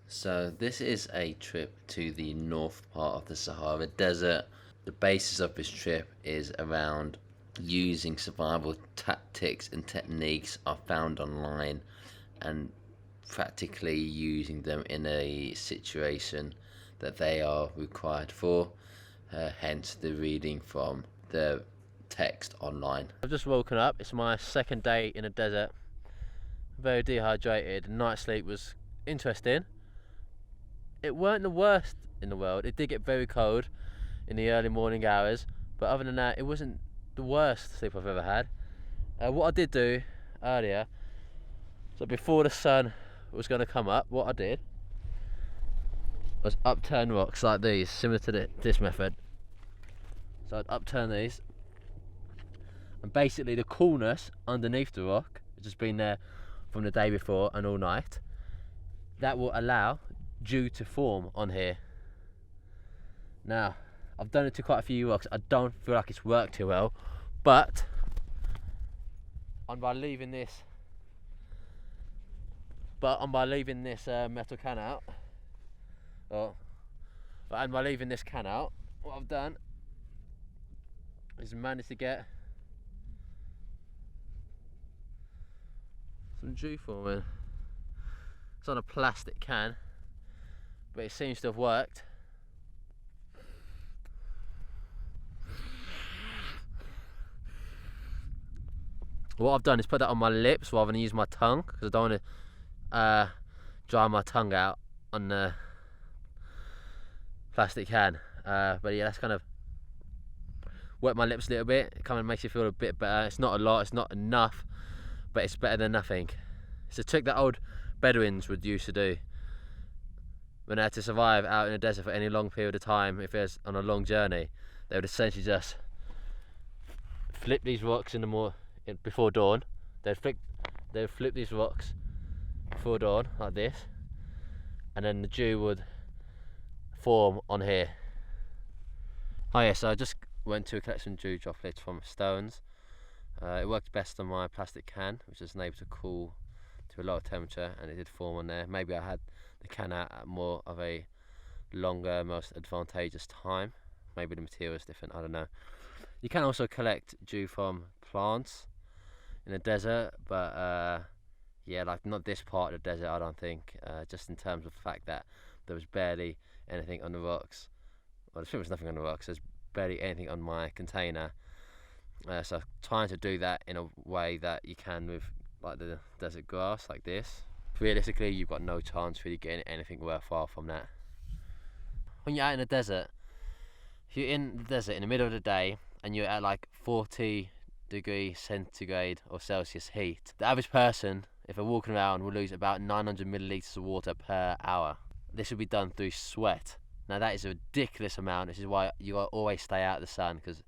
So this is a trip to the north part of the Sahara Desert. The basis of this trip is around using survival tactics and techniques are found online and practically using them in a situation that they are required for, hence the reading from the text online. I've just woken up. It's my second day in the desert. Very dehydrated. Night sleep was interesting. It weren't the worst in the world. It did get very cold in the early morning hours, but other than that, it wasn't the worst sleep I've ever had. What I did do earlier, so before the sun was going to come up, what I did was upturn rocks like these, similar to this method. So I'd upturn these, and basically the coolness underneath the rock, which has been there from the day before and all night, that will allow dew to form on here. Now, I've done it to quite a few rocks. I don't feel like it's worked too well, but by leaving this metal can out, and by leaving this can out, what I've done is managed to get some dew forming. It's on a plastic can, but it seems to have worked. What I've done is put that on my lips rather than use my tongue, because I don't want to dry my tongue out on the plastic can. But yeah, that's kind of wet my lips a little bit. It kind of makes you feel a bit better. It's not a lot, it's not enough, but it's better than nothing. It's a trick that old Bedouins would used to do when they had to survive out in the desert for any long period of time. If it was on a long journey, they would essentially just flip these rocks before dawn. They'd flip these rocks before dawn like this, and then the dew would form on here. Oh yeah, so I just went to collect some dew droplets from stones. It worked best on my plastic can, which is able to cool to a lower temperature, and it did form on there. Maybe I had the can out at more of a longer, most advantageous time. Maybe the material is different, I don't know. You can also collect dew from plants in the desert, but yeah, like not this part of the desert, I don't think. Just in terms of the fact that there was barely anything on the rocks. Well, there's pretty much nothing on the rocks. There's barely anything on my container. So trying to do that in a way that you can with like the desert grass like this, realistically you've got no chance really getting anything worthwhile from that. When you're out in the desert, if you're in the desert in the middle of the day and you're at like 40 degrees centigrade or Celsius heat, the average person, if they're walking around, will lose about 900 millilitres of water per hour. This will be done through sweat. Now that is a ridiculous amount. This is why you gotta always stay out of the sun, because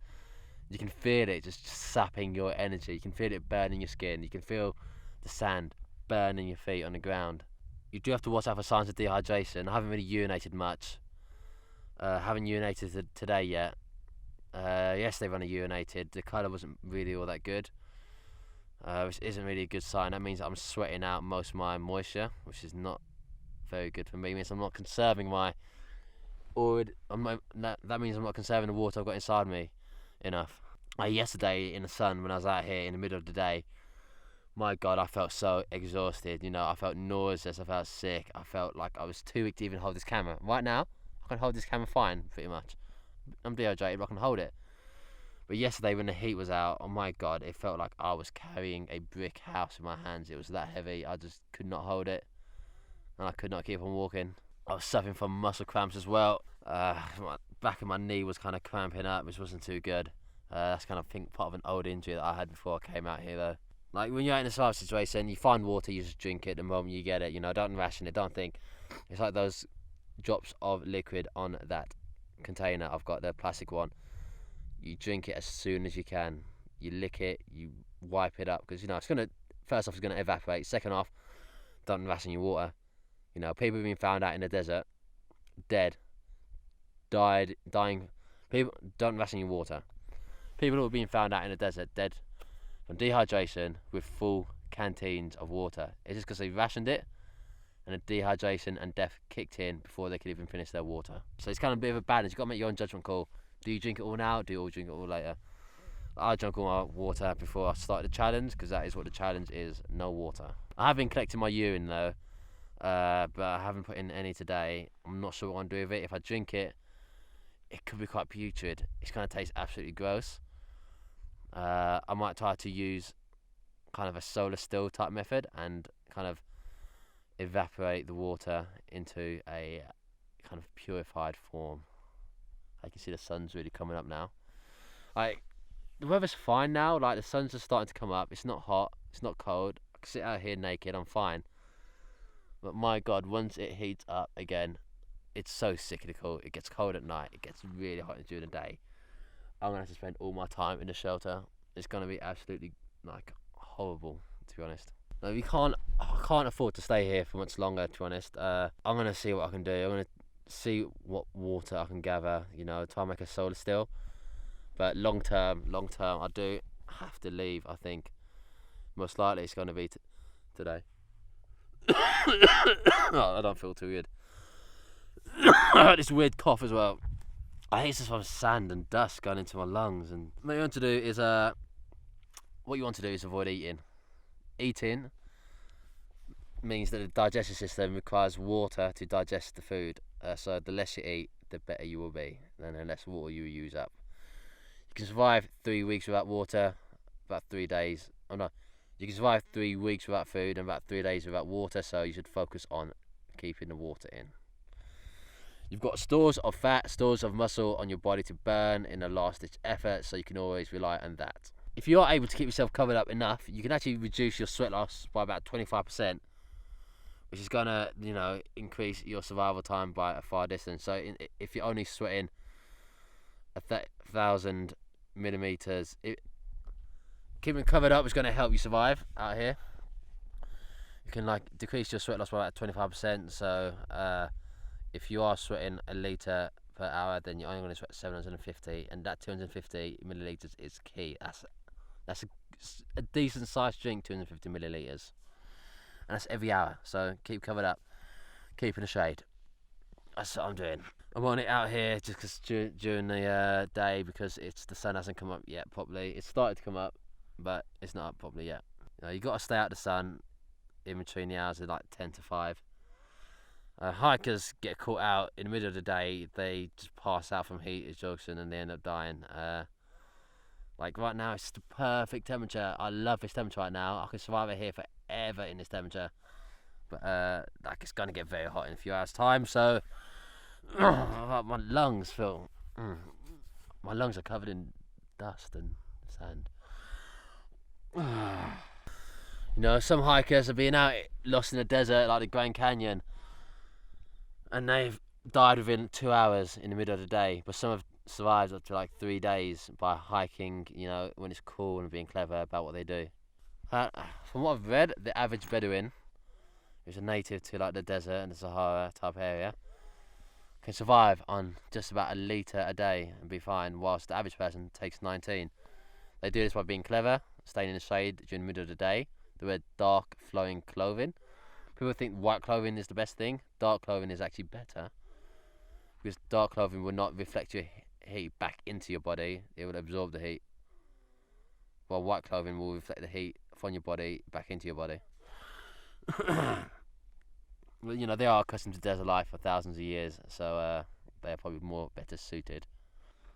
you can feel it just sapping your energy. You can feel it burning your skin. You can feel the sand burning your feet on the ground. You do have to watch out for signs of dehydration. I haven't really urinated much. Haven't urinated today yet. Yesterday when I urinated, the colour wasn't really all that good, which isn't really a good sign. That means that I'm sweating out most of my moisture, which is not very good for me. It means I'm not conserving that means I'm not conserving the water I've got inside me enough. Yesterday in the sun, when I was out here in the middle of the day, my God, I felt so exhausted. You know, I felt nauseous, I felt sick, I felt like I was too weak to even hold this camera. Right now, I can hold this camera fine, pretty much. I'm dehydrated, but I can hold it. But yesterday when the heat was out, oh my God, it felt like I was carrying a brick house in my hands. It was that heavy, I just could not hold it, and I could not keep on walking. I was suffering from muscle cramps as well. My back of my knee was kind of cramping up, which wasn't too good. That's kind of, I think, part of an old injury that I had before I came out here though. Like when you're out in a survival situation, you find water, you just drink it the moment you get it, you know, don't ration it, don't think. It's like those drops of liquid on that container. I've got the plastic one. You drink it as soon as you can. You lick it, you wipe it up, because, you know, first off, it's going to evaporate. Second off, don't ration your water. You know, people have been found out in the desert, dead, dying. People, don't ration your water. People who have been found out in the desert, dead from dehydration with full canteens of water. It's just because they rationed it and the dehydration and death kicked in before they could even finish their water. So it's kind of a bit of a balance. You've got to make your own judgment call. Do you drink it all now? Do you all drink it all later? I drank all my water before I started the challenge, because that is what the challenge is, no water. I have been collecting my urine though, but I haven't put in any today. I'm not sure what I'm going to do with it. If I drink it, it could be quite putrid. It's going to taste absolutely gross. I might try to use kind of a solar still type method and kind of evaporate the water into a kind of purified form. I can see the sun's really coming up now. Like, the weather's fine now. Like, the sun's just starting to come up. It's not hot. It's not cold. I can sit out here naked. I'm fine. But my God, once it heats up again, it's so cyclical. It gets cold at night. It gets really hot during the day. I'm gonna have to spend all my time in the shelter. It's gonna be absolutely like horrible, to be honest. No, I can't afford to stay here for much longer, to be honest. I'm gonna see what I can do. I'm gonna see what water I can gather. You know, try and make a solar still. But long term, I do have to leave. I think most likely it's gonna be today. Oh, I don't feel too good. I had this weird cough as well. I think it's just from sand and dust going into my lungs. And what you want to do is avoid eating. Eating means that the digestive system requires water to digest the food. So the less you eat, the better you will be, and the less water you use up. You can survive 3 weeks without water, about 3 days. Oh no, you can survive 3 weeks without food and about 3 days without water. So you should focus on keeping the water in. You've got stores of fat, stores of muscle on your body to burn in a last-ditch effort, so you can always rely on that. If you are able to keep yourself covered up enough, you can actually reduce your sweat loss by about 25%, which is gonna, you know, increase your survival time by a far distance. So if you're only sweating 1,000 millimeters, keeping covered up is gonna help you survive out here. You can like decrease your sweat loss by about 25%. So if you are sweating a litre per hour, then you're only going to sweat 750, and that 250 millilitres is key. That's a decent sized drink, 250 millilitres, and that's every hour. So keep covered up, keep in the shade. That's what I'm doing. I'm on it out here just because during the day, because the sun hasn't come up yet properly. It's started to come up, but it's not up properly yet. You know, you got to stay out of the sun in between the hours of like 10 to 5. Hikers get caught out in the middle of the day. They just pass out from heat exhaustion and they end up dying. Like right now, it's the perfect temperature. I love this temperature right now. I can survive it here forever in this temperature. But like, it's gonna get very hot in a few hours' time. So my lungs feel. My lungs are covered in dust and sand. You know, some hikers are being out lost in the desert, like the Grand Canyon, and they've died within 2 hours in the middle of the day. But some have survived up to like 3 days by hiking, you know, when it's cool and being clever about what they do. From what I've read, the average Bedouin, who's a native to like the desert and the Sahara type area, can survive on just about a litre a day and be fine, whilst the average person takes 19. They do this by being clever, staying in the shade during the middle of the day. They wear dark flowing clothing. People think white clothing is the best thing. Dark clothing is actually better, because dark clothing will not reflect your heat back into your body. It will absorb the heat, while white clothing will reflect the heat from your body back into your body. Well, you know, they are accustomed to desert life for thousands of years, so they are probably better suited.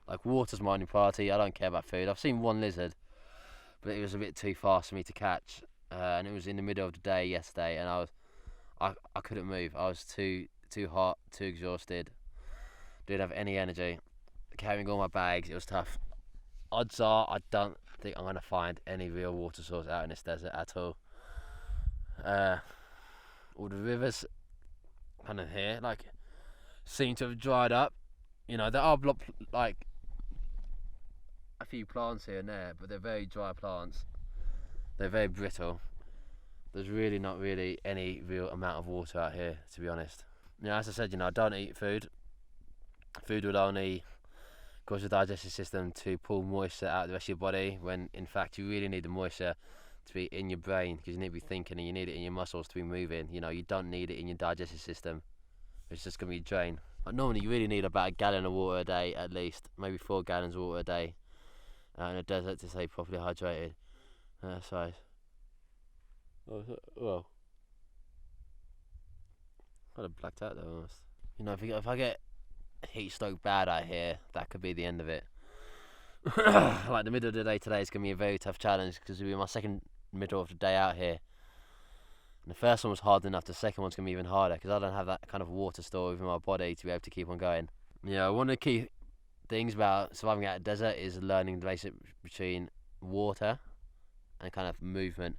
Like, water's my only priority. I don't care about food. I've seen one lizard, but it was a bit too fast for me to catch, and it was in the middle of the day yesterday, and I couldn't move. I was too hot, too exhausted. Didn't have any energy. Carrying all my bags, it was tough. Odds are I don't think I'm gonna find any real water source out in this desert at all. All the rivers kind of here like seem to have dried up. You know, there are like a few plants here and there, but they're very dry plants. They're very brittle. There's really not really any real amount of water out here, to be honest. You know, as I said, you know, I don't eat food. Food would only cause the digestive system to pull moisture out of the rest of your body, when in fact you really need the moisture to be in your brain, because you need to be thinking, and you need it in your muscles to be moving. You know, you don't need it in your digestive system. It's just going to be drained. But normally you really need about 1 gallon of water a day at least, maybe 4 gallons of water a day in a desert to stay properly hydrated. So, well, kind of blacked out there almost. You know, if I get heat stroke bad out here, that could be the end of it. Like the middle of the day today is going to be a very tough challenge, because it'll be my second middle of the day out here. And the first one was hard enough, the second one's going to be even harder, because I don't have that kind of water store within my body to be able to keep on going. Yeah, one of the key things about surviving out of the desert is learning the basic between water and kind of movement.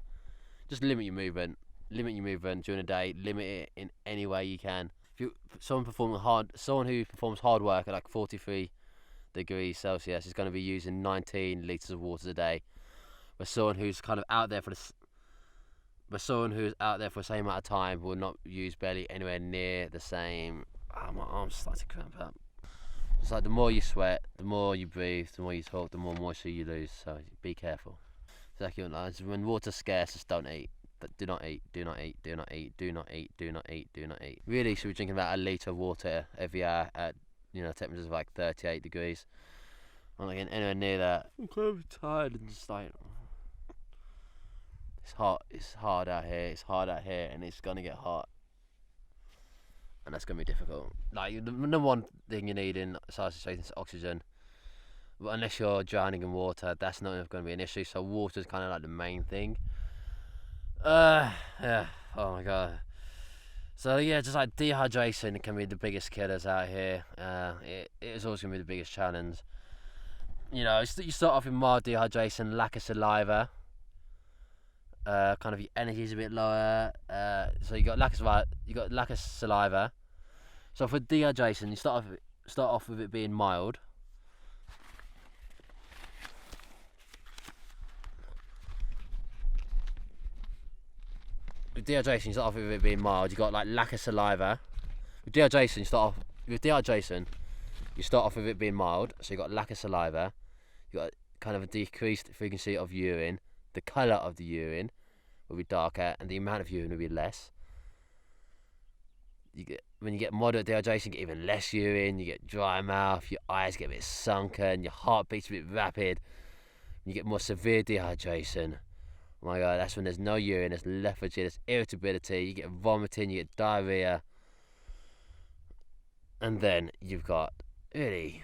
Just limit your movement during the day, limit it in any way you can. If someone who performs hard work at like 43 degrees Celsius is going to be using 19 litres of water a day. But someone who's kind of out there for the same amount of time will not use barely anywhere near the same. My arms start to cramp up. It's like the more you sweat, the more you breathe, the more you talk, the more moisture you lose. So be careful. Exactly. When water's scarce, just don't eat. Do not eat. Do not eat. Do not eat. Do not eat. Do not eat. Do not eat. Really, should be drinking about 1 litre of water every hour at temperatures of like 38 degrees. I'm not getting anywhere near that. I'm kind of tired and just like. It's hot. It's hard out here. It's hard out here, and it's gonna get hot, and that's gonna be difficult. Like the number one thing you need in Sahara situation is oxygen. But unless you're drowning in water, that's not going to be an issue. So water is kind of like the main thing. Yeah. Oh my god. So yeah, just like dehydration can be the biggest killers out here. It is always going to be the biggest challenge. You know, you start off with mild dehydration, lack of saliva. Kind of your energy's a bit lower. So you got lack of saliva. So for dehydration, you start off with it being mild. With dehydration, you start off with it being mild. You got like lack of saliva. With dehydration, you start off with it being mild. So you got lack of saliva. You got kind of a decreased frequency of urine. The colour of the urine will be darker, and the amount of urine will be less. When you get moderate dehydration, you get even less urine. You get dry mouth. Your eyes get a bit sunken. Your heart beats a bit rapid. When you get more severe dehydration, oh my god, that's when there's no urine, there's lethargy, there's irritability, you get vomiting, you get diarrhea. And then you've got really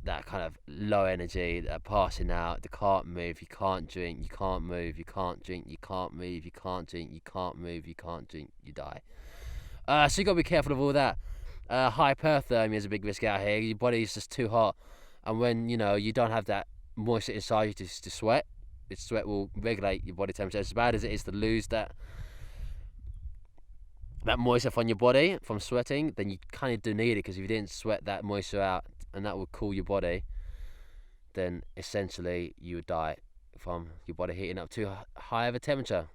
that kind of low energy, that passing out, you can't move, you can't drink, you can't move, you can't drink, you can't move, you can't drink, you can't move, you can't drink, you die. So you got to be careful of all that. Hyperthermia is a big risk out here. Your body is just too hot, and when you don't have that moisture inside you to sweat, sweat will regulate your body temperature. As bad as it is to lose that moisture from your body from sweating, then you kind of do need it, because if you didn't sweat that moisture out and that would cool your body, then essentially you would die from your body heating up too high of a temperature.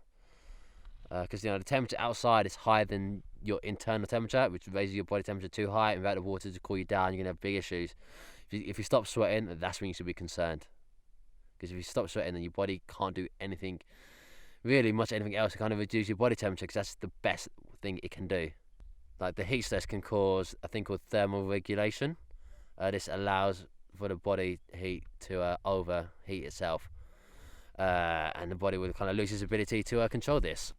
Because the temperature outside is higher than your internal temperature, which raises your body temperature too high, and without the water to cool you down, you're going to have big issues. If you stop sweating, that's when you should be concerned. Because if you stop sweating, then your body can't do anything else to kind of reduce your body temperature, because that's the best thing it can do. Like the heat stress can cause a thing called thermal regulation. This allows for the body heat to overheat itself, and the body will kind of lose its ability to control this.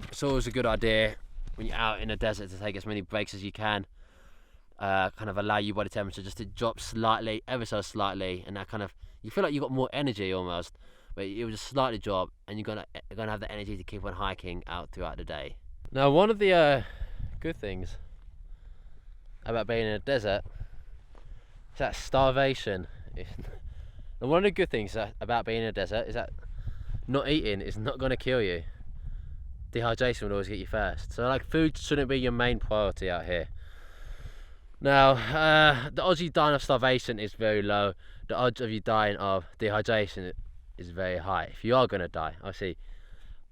It's always a good idea when you're out in the desert to take as many breaks as you can. Kind of allow your body temperature just to drop slightly, ever so slightly, and that kind of, you feel like you've got more energy almost, but it will just slightly drop, and you're gonna have the energy to keep on hiking out throughout the day. Now, one of the good things about being in a desert is that starvation. And one of the good things about being in a desert is that not eating is not going to kill you. Dehydration will always get you first. So like, food shouldn't be your main priority out here. Now, the odds of you dying of starvation is very low. The odds of you dying of dehydration is very high. If you are going to die, obviously,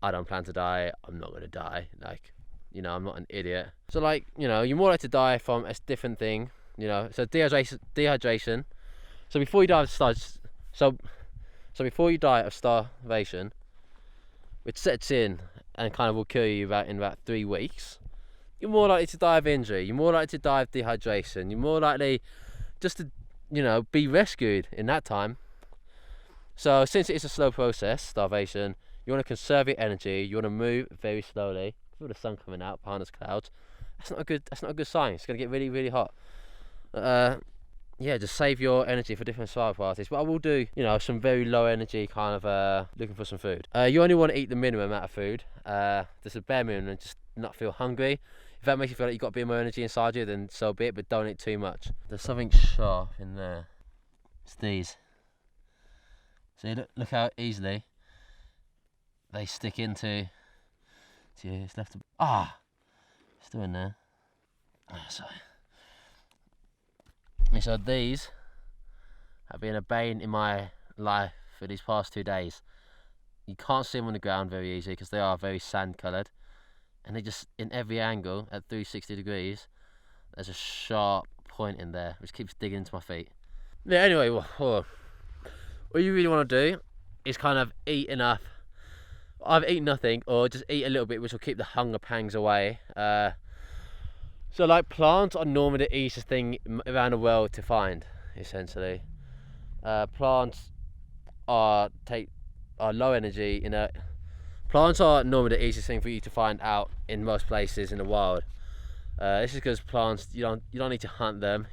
I don't plan to die. I'm not going to die. Like, I'm not an idiot. So like, you're more likely to die from a different thing. So dehydration. So before you die of starvation, which sets in and kind of will kill you in about 3 weeks, you're more likely to die of injury, you're more likely to die of dehydration, you're more likely just to, be rescued in that time. So since it is a slow process, starvation, you want to conserve your energy, you want to move very slowly. Feel the sun coming out behind those clouds. That's not a good sign. It's going to get really, really hot. Yeah, just save your energy for different survival parties. But I will do, some very low energy kind of looking for some food. You only want to eat the minimum amount of food. Just a bare minimum, and just not feel hungry. If that makes you feel like you've got a bit more energy inside you, then so be it, but don't eat too much. There's something sharp in there. It's these. See, look how easily they stick into you. It's left still in there. Sorry. And so these have been a bane in my life for these past 2 days. You can't see them on the ground very easily because they are very sand coloured, and they just, in every angle at 360 degrees, there's a sharp point in there which keeps digging into my feet. Yeah, anyway, what you really want to do is kind of eat enough, either eat nothing or just eat a little bit, which will keep the hunger pangs away. So like, plants are normally the easiest thing around the world to find, essentially. Plants are low energy. Plants are normally the easiest thing for you to find out in most places in the wild. This is because plants, you don't need to hunt them.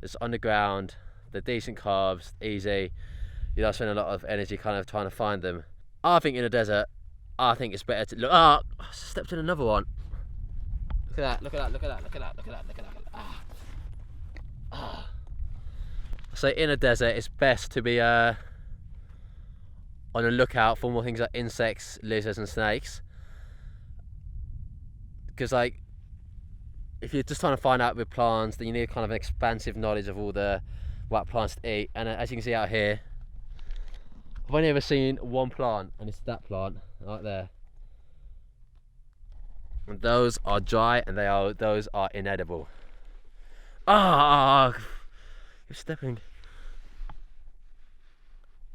It's on the ground. They're decent carbs, easy. You don't spend a lot of energy kind of trying to find them. I think in a desert, I think it's better to look. I stepped in another one. Look at that, look at that, look at that, look at that, look at that, look at that. So in a desert, it's best to be on the lookout for more things like insects, lizards and snakes. Because like, if you're just trying to find out with plants, then you need kind of an expansive knowledge of all the what plants to eat. And as you can see out here, I've only ever seen one plant, and it's that plant right there. And those are dry, and those are inedible. You're stepping.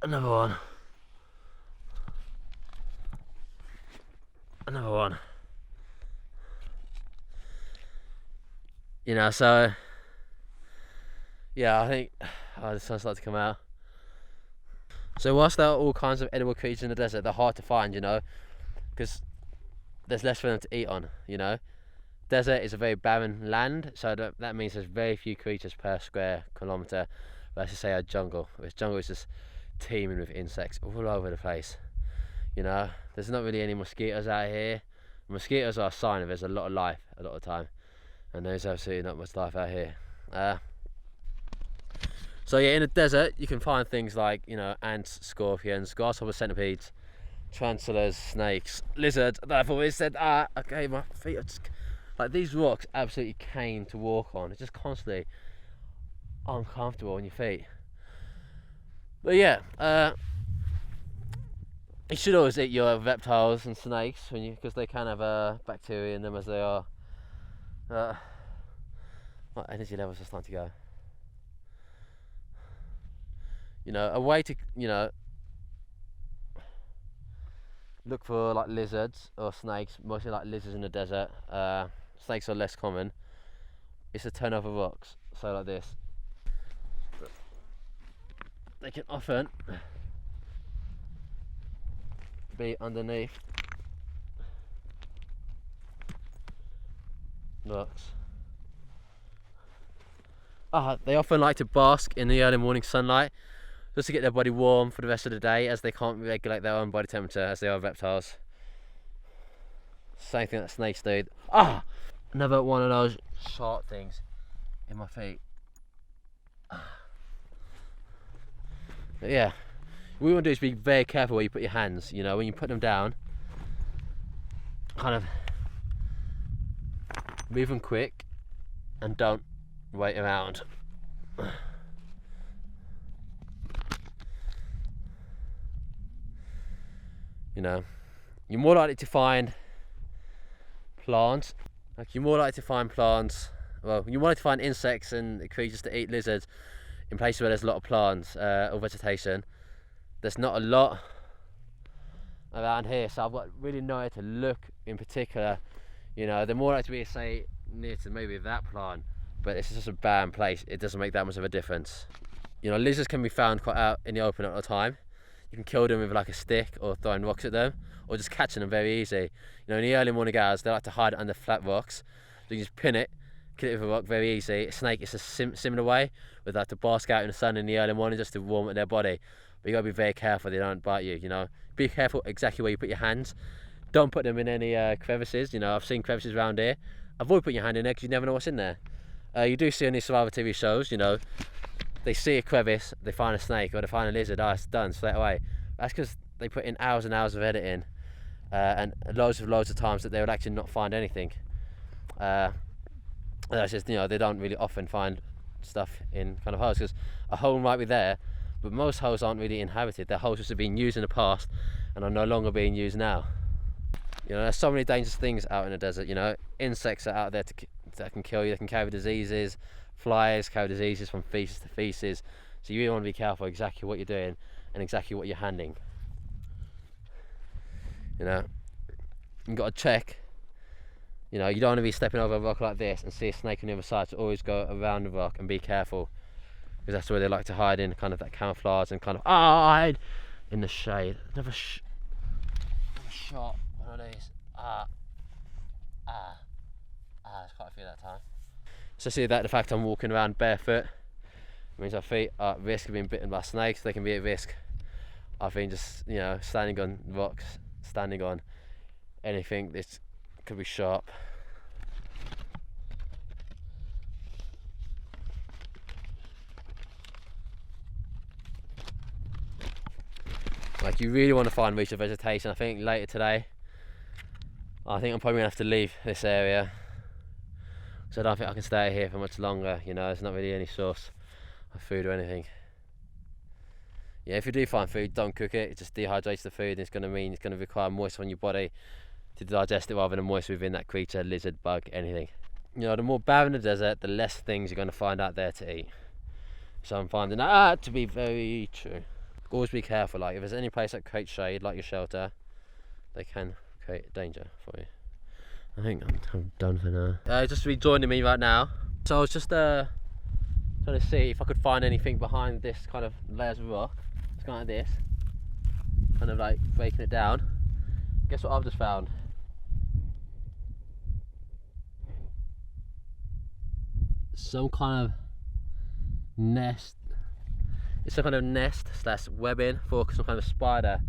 Another one. Another one. So yeah, I think the sun's starting to come out. So whilst there are all kinds of edible creatures in the desert, they're hard to find, because there's less for them to eat on. Desert is a very barren land, so that means there's very few creatures per square kilometre versus, say, a jungle. Whereas jungle is just teeming with insects all over the place. There's not really any mosquitoes out here. Mosquitoes are a sign of there's a lot of life a lot of time, and there's absolutely not much life out here. So yeah, in the desert you can find things like ants, scorpions, grasshopper, centipedes, tarantulas, snakes, lizards. And I've always said, okay, my feet are just like, these rocks absolutely cane to walk on. It's just constantly uncomfortable on your feet. But yeah, you should always eat your reptiles and snakes because they can have bacteria in them, as they are. My energy levels are starting to go. A way to look for like lizards or snakes, mostly like lizards in the desert. Snakes are less common. It's to turn over rocks, so like this. They can often be underneath rocks. They often like to bask in the early morning sunlight just to get their body warm for the rest of the day, as they can't regulate their own body temperature as they are reptiles. Same thing that snakes do. Another one of those sharp things in my feet. But yeah, what you want to do is be very careful where you put your hands. When you put them down, kind of move them quick and don't wait around. You're more likely to find plants. You're more likely to find plants. Well, you're more likely to find insects and creatures to eat lizards in places where there's a lot of plants or vegetation. There's not a lot around here, so I've got really nowhere to look in particular. You know, the more like to be, say, near to maybe that plant, but it's just a barren place. It doesn't make that much of a difference. You know, lizards can be found quite out in the open at the time. You can kill them with like a stick or throwing rocks at them, or just catching them very easy. You know, in the early morning hours, they like to hide under flat rocks. So you just pin it, kill it with a rock, very easy. A snake is a similar way, with like to bask out in the sun in the early morning just to warm up their body. But you gotta be very careful they don't bite you. You know, be careful exactly where you put your hands. Don't put them in any crevices. You know, I've seen crevices around here. Avoid putting your hand in there because you never know what's in there. You do see on these survival TV shows, you know, they see a crevice, they find a snake or they find a lizard, it's done straight away. That's because they put in hours and hours of editing and loads of times that they would actually not find anything. That's just, you know, they don't really often find stuff in kind of holes, because a hole might be there, but most holes aren't really inhabited. They're holes which have been used in the past and are no longer being used now. You know, there's so many dangerous things out in the desert. You know, insects are out there that can kill you. They can carry diseases. Flies carry diseases from feces to feces. So you really want to be careful exactly what you're doing and exactly what you're handling. You know, you've got to check. You know, you don't want to be stepping over a rock like this and see a snake on the other side, so always go around the rock and be careful, because that's where they like to hide in, kind of that camouflage and kind of hide in the shade. Never shot one of these. There's quite a few that time. So see that the fact I'm walking around barefoot means our feet are at risk of being bitten by snakes. They can be at risk of being just, you know, standing on rocks, standing on anything that could be sharp. Like, you really want to find reach of vegetation. I think later today, I think I'm probably gonna have to leave this area, so I don't think I can stay here for much longer. You know, there's not really any source of food or anything. Yeah, if you do find food, don't cook it. It just dehydrates the food, and it's going to mean it's going to require moisture on your body to digest it, rather than moisture within that creature, lizard, bug, anything. You know, the more barren the desert, the less things you're going to find out there to eat. So I'm finding that to be very true. Always be careful. Like, if there's any place that creates shade, like your shelter, they can create danger for you. I think I'm done for now. Just rejoining me right now. So I was just trying to see if I could find anything behind this kind of layers of rock. It's kind of like this, kind of like breaking it down. Guess what I've just found? Some kind of nest. It's some kind of nest slash webbing for some kind of spider.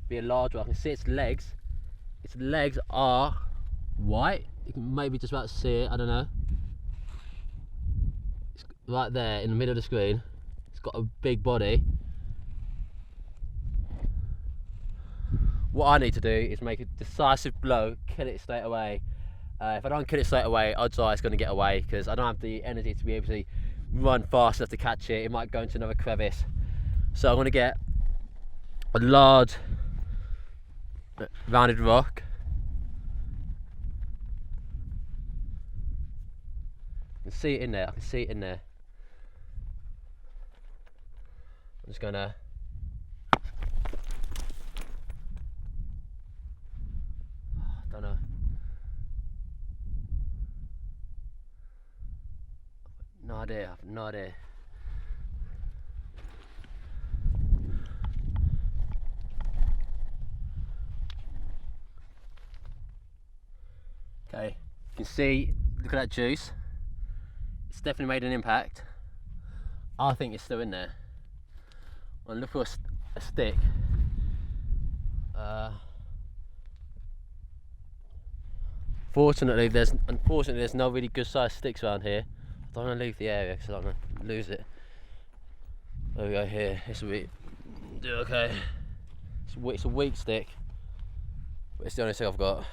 Be a large one. I can see its legs. Its legs are white. You can maybe just about see it. I don't know. It's right there in the middle of the screen. It's got a big body. What I need to do is make a decisive blow, kill it straight away. If I don't kill it straight away, odds are it's going to get away, because I don't have the energy to be able to run fast enough to catch it. It might go into another crevice. So I'm going to get a large rounded rock. I can see it in there. I can see it in there. I'm just going to don't know. No idea. I've no idea. Okay, you can see, look at that juice. It's definitely made an impact. I think it's still in there. I'll look for a stick. Unfortunately, there's no really good sized sticks around here. I don't want to leave the area because I don't want to lose it. There we go. Here, this will be okay. It's a weak stick, but it's the only stick I've got.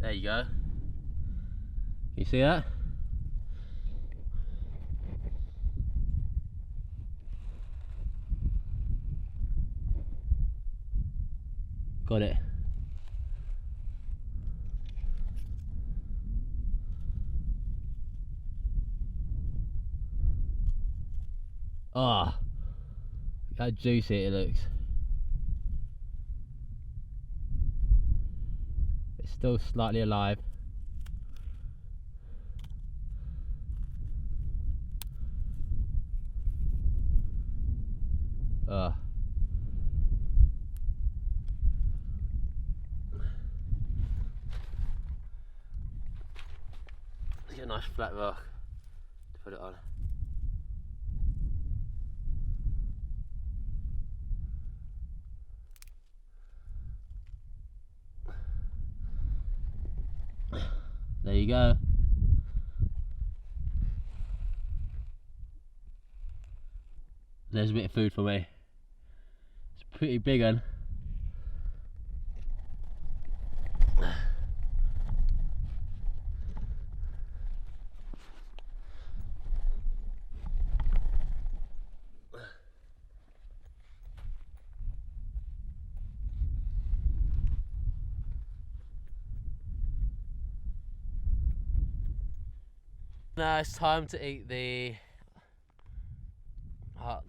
There you go. You see that? Got it. Oh, how juicy it looks. It's still slightly alive. Oh. Let's get a nice flat rock to put it on. There you go. There's a bit of food for me. It's a pretty big one. Now it's time to eat the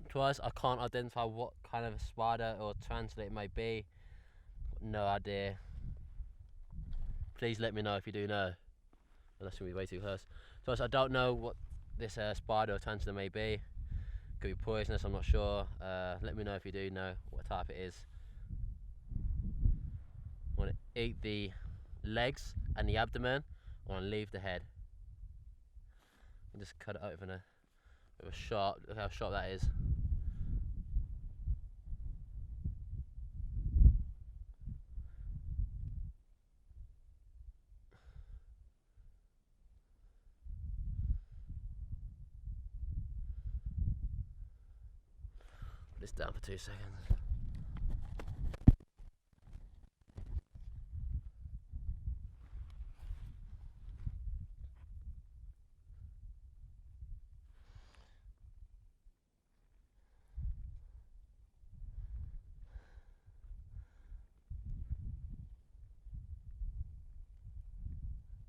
twice. I can't identify what kind of spider or tarantula it may be. No idea. Please let me know if you do know. Unless it's gonna be way too close. Twice, I don't know what this spider or tarantula may be. Could be poisonous, I'm not sure. Let me know if you do know what type it is. I want to eat the legs and the abdomen. I want to leave the head. And just cut it open with a sharp. Look how sharp that is. Put this down for 2 seconds.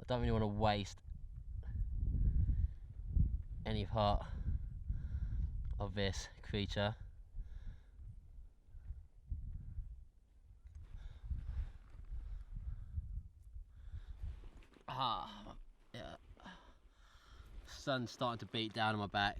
I don't really want to waste any part of this creature. Yeah. Sun's starting to beat down on my back.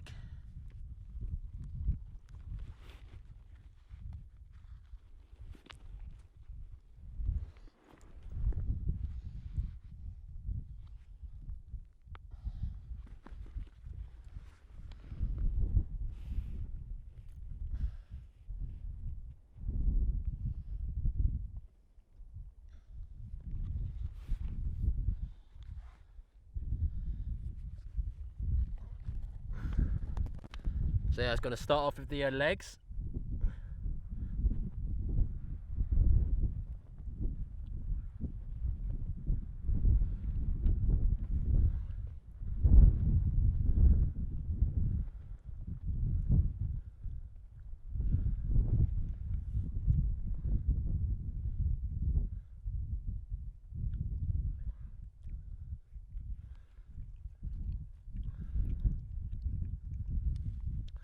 So yeah, I was going to start off with the legs.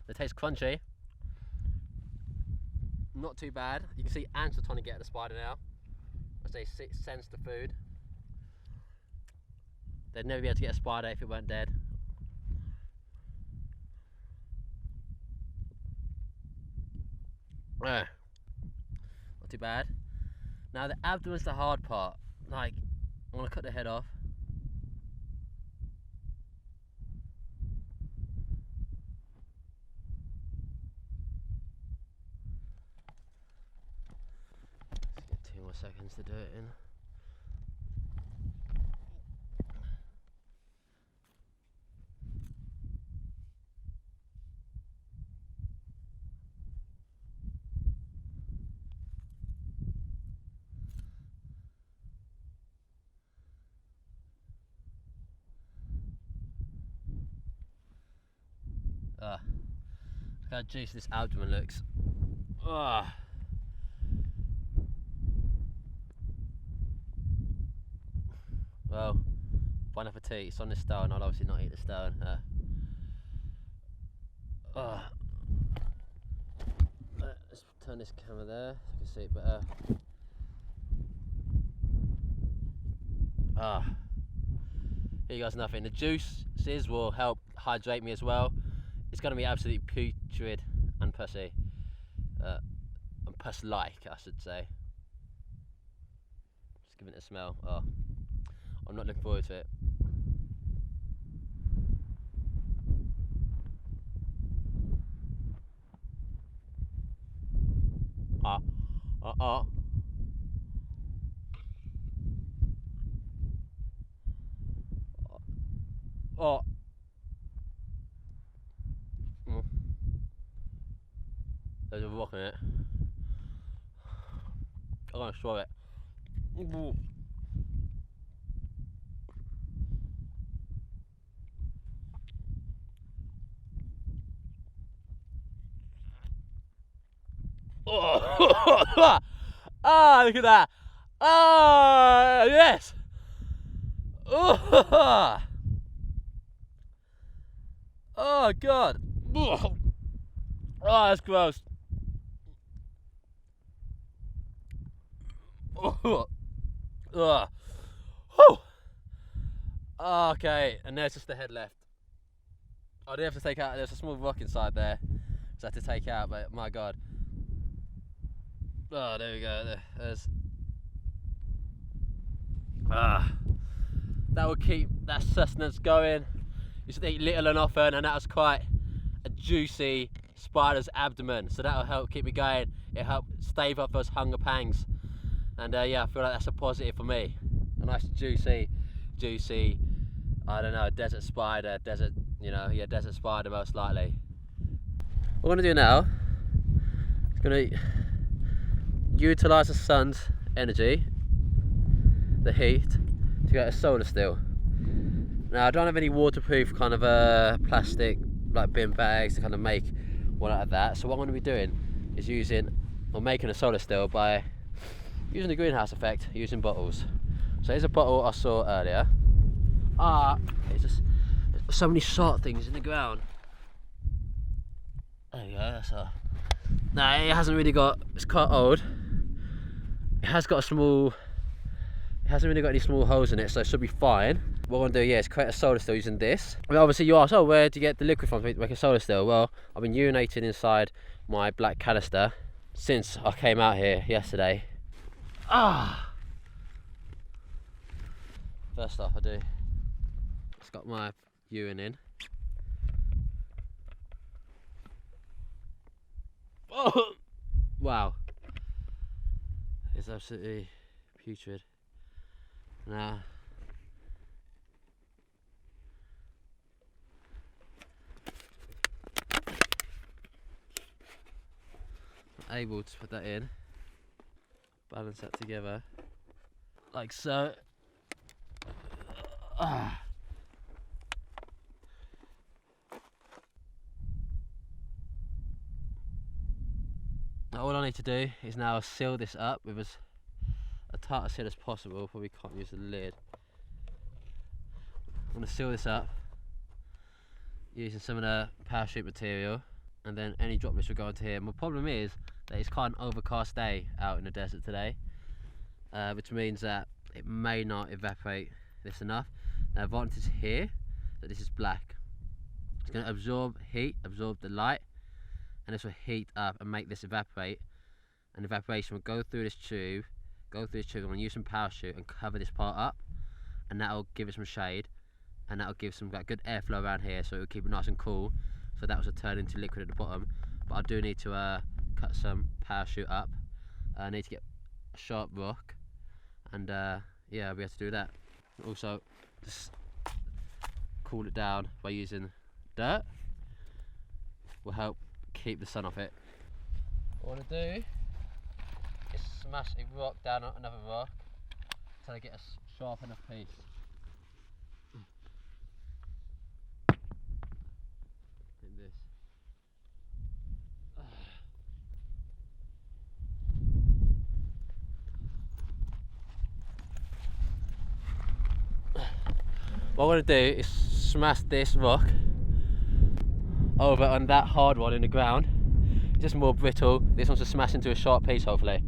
They taste crunchy. Not too bad. You can see ants are trying to get at the spider now as they sense the food. They'd never be able to get a spider if it weren't dead. Not too bad. Now the abdomen's the hard part. Like, I want to cut the head off. Let's get 2 more seconds to do it in. Look how juicy this abdomen looks. Well, bon appetit. It's on the stone. I'll obviously not eat the stone. turn this camera there so you can see it better. Here goes nothing. The juices will help hydrate me as well. It's going to be absolutely putrid and pussy. And puss-like, I should say. Just giving it a smell. Oh, I'm not looking forward to it. Oh. There's a rock in it. I'm gonna swallow it. Oh. Ah, look at that. Ah, yes. Oh, oh God. Oh, that's gross. Oh. Oh. Okay, and there's just the head left. I do have to take out, there's a small rock inside there, so I have to take out, but my God. Oh, there we go, there's... That will keep that sustenance going. You should eat little and often, and that was quite a juicy spider's abdomen, so that will help keep me going. It'll help stave off those hunger pangs. And yeah, I feel like that's a positive for me. A nice juicy, I don't know, desert spider, desert spider most likely. What I'm gonna do now is gonna utilize the sun's energy, the heat, to get a solar steel. Now I don't have any waterproof kind of plastic like bin bags to kind of make one out of that. So what I'm gonna be doing is making a solar steel by using the greenhouse effect, using bottles. So here's a bottle I saw earlier. It's just so many sharp things in the ground. There you go, that's all. Now it hasn't really got, it's quite old. It hasn't really got any small holes in it, so it should be fine. What I'm gonna do, is create a solar steel using this. I mean, obviously you ask, oh, where do you get the liquid from to make a solar steel? Well, I've been urinating inside my black canister since I came out here yesterday. First off, it's got my urine in. Oh, wow, it's absolutely putrid. Now, I'm able to put that in, balance that together, like so. Now all I need to do is now seal this up with as tight a seal as possible. Probably can't use the lid. I'm going to seal this up using some of the parachute material, and then any droplets will go into here. My problem is that it's quite an overcast day out in the desert today, which means that it may not evaporate this enough. The advantage here that this is black. It's going to absorb heat, absorb the light, and this will heat up and make this evaporate. And evaporation will go through this tube. I'm going to use some parachute and cover this part up, and that will give it some shade, and that will give some good airflow around here, so it will keep it nice and cool. So that will turn into liquid at the bottom. But I do need to cut some parachute up. I need to get a sharp rock, and yeah, I'll be able to do that. Also, just cool it down by using dirt. Will help keep the sun off it. What I want to do is smash a rock down on another rock until I get a sharp enough piece. Like this. What I want to do is smash this rock over on that hard one in the ground. just more brittle. This one's to smash into a sharp piece, hopefully.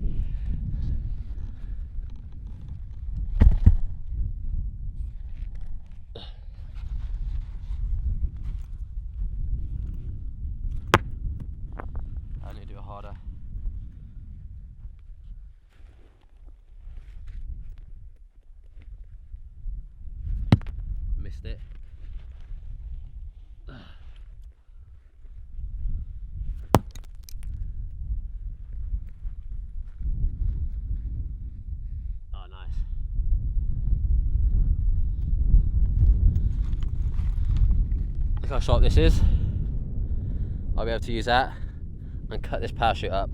I need to do it harder. Missed it. Oh, nice. Look how sharp this is. I'll be able to use that and cut this parachute up.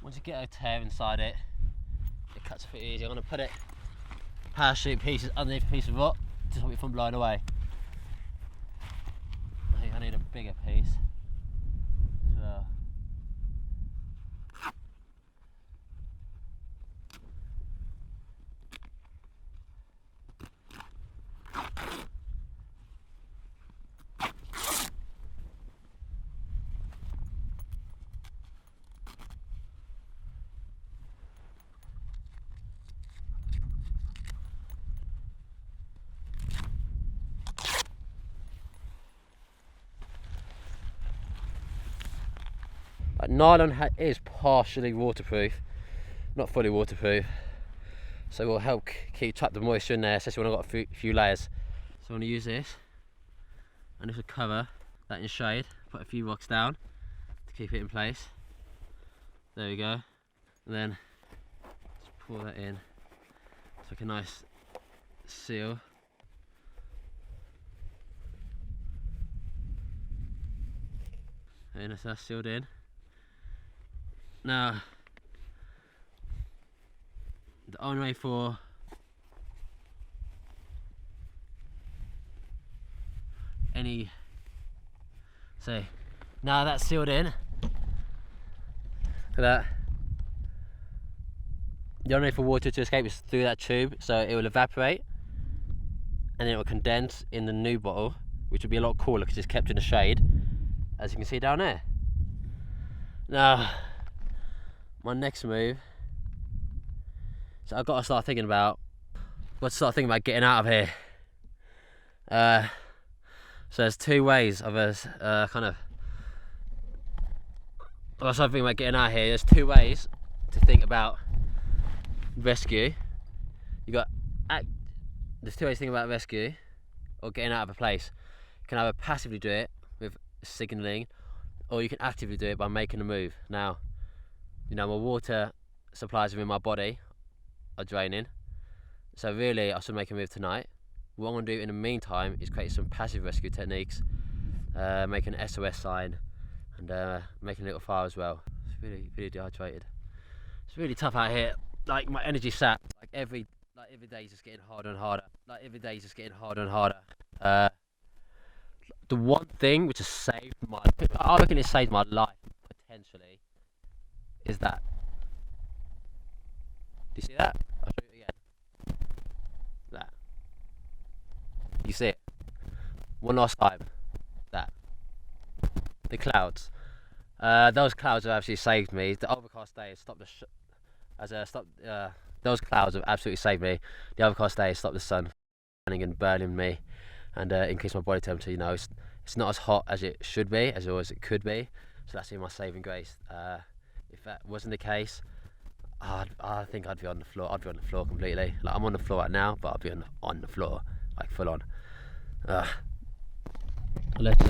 Once you get a tear inside it, it cuts a bit easy. I'm going to put it parachute pieces underneath a piece of rock to stop it from blowing away. I think I need a bigger piece as well. Nylon is partially waterproof, not fully waterproof, so it will help trap the moisture in there, especially when I've got a few layers. So I'm going to use this, and this will cover that in shade, put a few rocks down to keep it in place. There we go, and then just pour that in, it's like a nice seal. And that's sealed in. Now, the only way for any, say, now that's sealed in, look at that, the only way for water to escape is through that tube, so it will evaporate and then it will condense in the new bottle, which will be a lot cooler because it's kept in the shade, as you can see down there. Now, my next move, so I've got to start thinking about getting out of here. So there's two ways of us I've got to start thinking about getting out of here. There's two ways to think about rescue. There's two ways to think about rescue or getting out of a place. You can either passively do it with signalling, or you can actively do it by making a move. Now, you know, my water supplies within my body are draining, so really I should make a move tonight. What I'm going to do in the meantime is create some passive rescue techniques, make an SOS sign, and making a little fire as well. It's really dehydrated. It's really tough out here. Like, my energy sap. Like every day is just getting harder and harder. The one thing which has saved I reckon it saved my life potentially, is that. Do you see that? I'll show you again. That. You see it? One last time. That. The clouds. Those clouds have actually saved me. The overcast day has stopped those clouds have absolutely saved me. The overcast day has stopped the sun and burning me, and increased my body temperature. You know, it's not as hot as it should be, or as it could be. So that's been my saving grace. If that wasn't the case, I think I'd be on the floor. I'd be on the floor completely. Like, I'm on the floor right now, but I'd be on the floor, like full on. Let's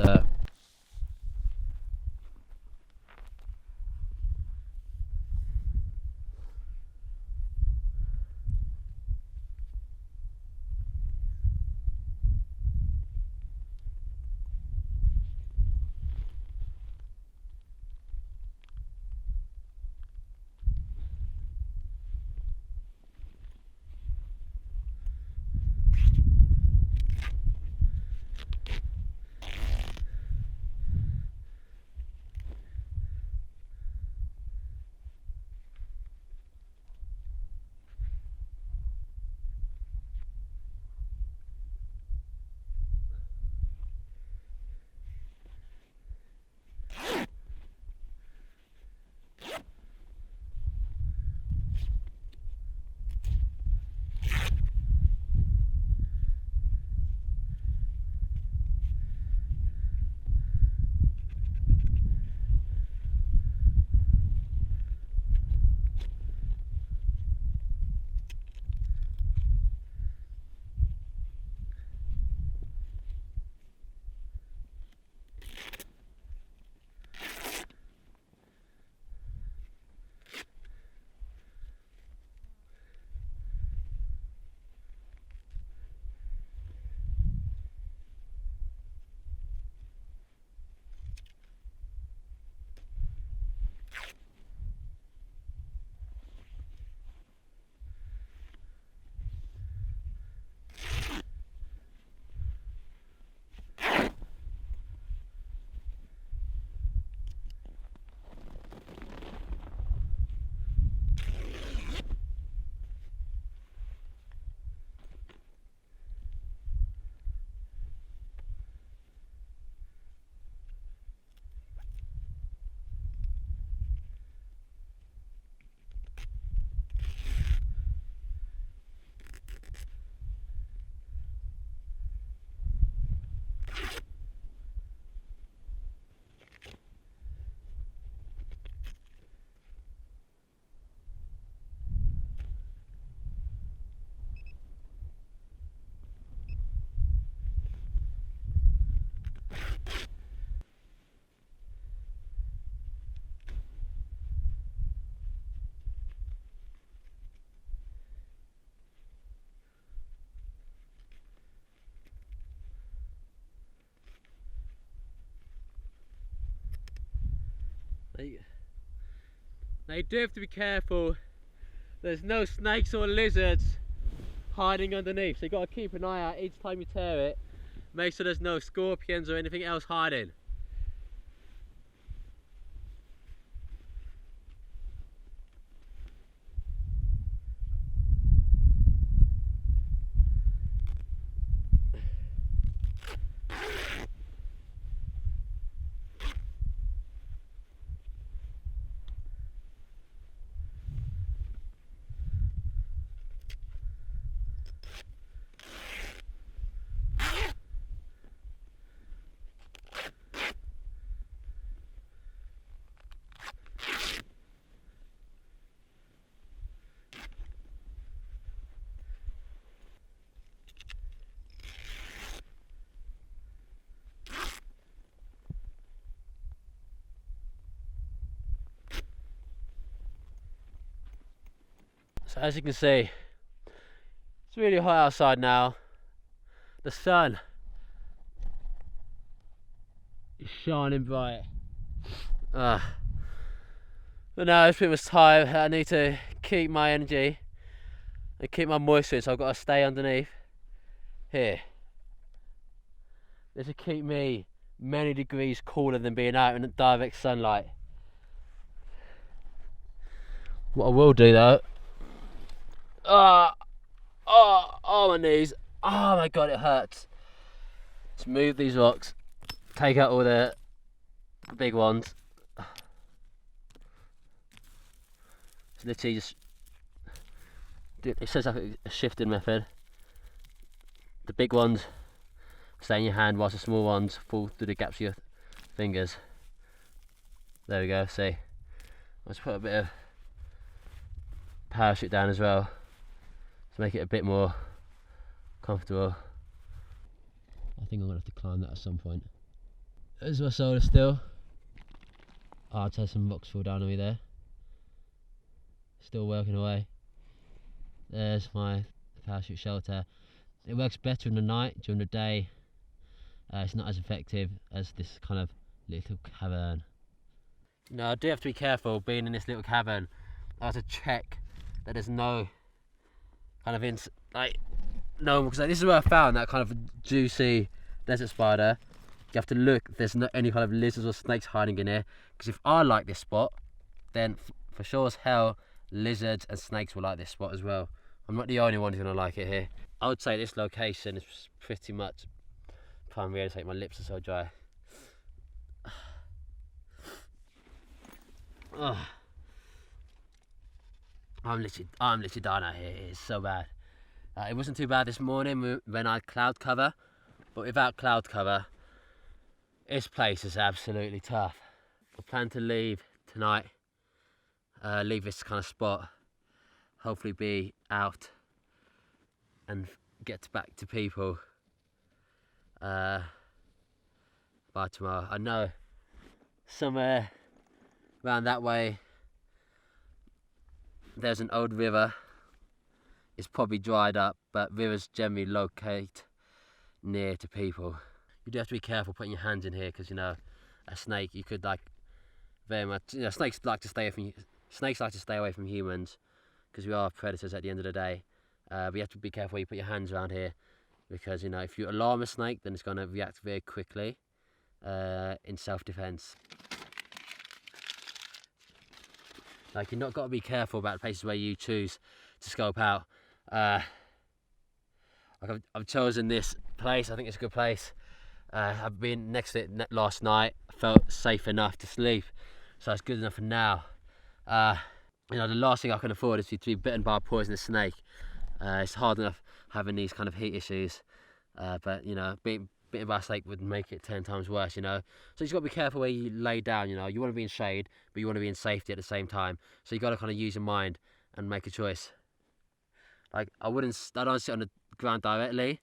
Now you do have to be careful. There's no snakes or lizards hiding underneath, so you got to keep an eye out each time you tear it. Make sure there's no scorpions or anything else hiding. So as you can see, it's really hot outside now. The sun is shining bright. But now it's pretty much time. I need to keep my energy and keep my moisture, so I've got to stay underneath here. This will keep me many degrees cooler than being out in the direct sunlight. What I will do though, oh my knees, oh my god, it hurts. Let's move these rocks, take out all the big ones. It's literally just, it says like a shifting method. The big ones stay in your hand whilst the small ones fall through the gaps of your fingers. There we go, see. Let's put a bit of parachute down as well to make it a bit more comfortable. I think I'm gonna have to climb that at some point. There's my solar still. Oh, I'd say some rocks fall down on me there. Still working away. There's my parachute shelter. It works better in the night. During the day, it's not as effective as this kind of little cavern. Now I do have to be careful being in this little cavern. I have to check that there's no kind of because this is where I found that kind of juicy desert spider. You have to look if there's not any kind of lizards or snakes hiding in here, because if I like this spot, then for sure as hell lizards and snakes will like this spot as well. I'm not the only one who's going to like it here. I would say this location is pretty much prime real estate. My lips are so dry. Oh. I'm literally dying out here. It is so bad. It wasn't too bad this morning when I had cloud cover, but without cloud cover, this place is absolutely tough. I plan to leave tonight, leave this kind of spot, hopefully be out and get back to people by tomorrow. I know somewhere around that way there's an old river. It's probably dried up, but rivers generally locate near to people. You do have to be careful putting your hands in here, because you know a snake, you could like very much, you know, snakes like to stay away from humans because we are predators at the end of the day. But you have to be careful where you put your hands around here, because you know if you alarm a snake, then it's going to react very quickly in self-defense. Like, you've not got to be careful about the places where you choose to scope out. I've chosen this place. I think it's a good place. I've been next to it last night. I felt safe enough to sleep, so it's good enough for now. You know, the last thing I can afford is to be bitten by a poisonous snake. It's hard enough having these kind of heat issues, but you know, being bitten by a snake would make it 10 times worse, you know. So you've got to be careful where you lay down, you know. You want to be in shade, but you want to be in safety at the same time. So you got to kind of use your mind and make a choice. Like, I don't sit on the ground directly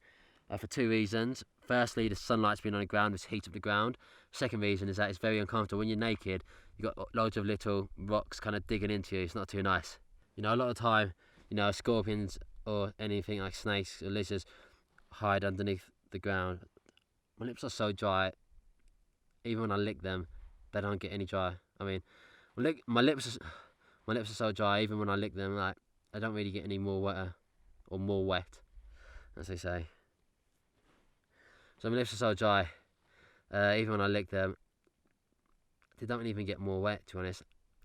for 2 reasons. Firstly, the sunlight's been on the ground, which heats up the ground. Second reason is that it's very uncomfortable. When you're naked, you've got loads of little rocks kind of digging into you. It's not too nice. You know, a lot of the time, you know, scorpions or anything like snakes or lizards hide underneath the ground. My lips are so dry, even when I lick them, they don't get any dry. I mean, my lips are so dry, even when I lick them, like, I don't really get any more wetter, or more wet, as they say. So my lips are so dry, even when I lick them, they don't even get more wet, to be honest.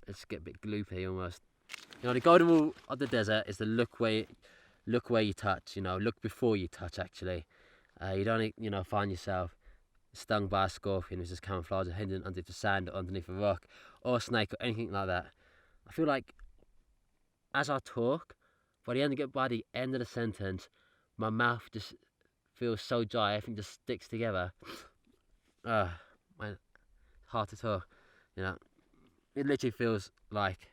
They just get a bit gloopy almost. You know, the golden rule of the desert is to look where you touch, you know, look before you touch, actually. You don't, you know, find yourself stung by a scorpion which is camouflaged or hidden underneath the sand or underneath a rock, or a snake or anything like that. I feel like as I talk, by the end of the sentence, my mouth just feels so dry, everything just sticks together. Man, it's hard to talk, you know. It literally feels like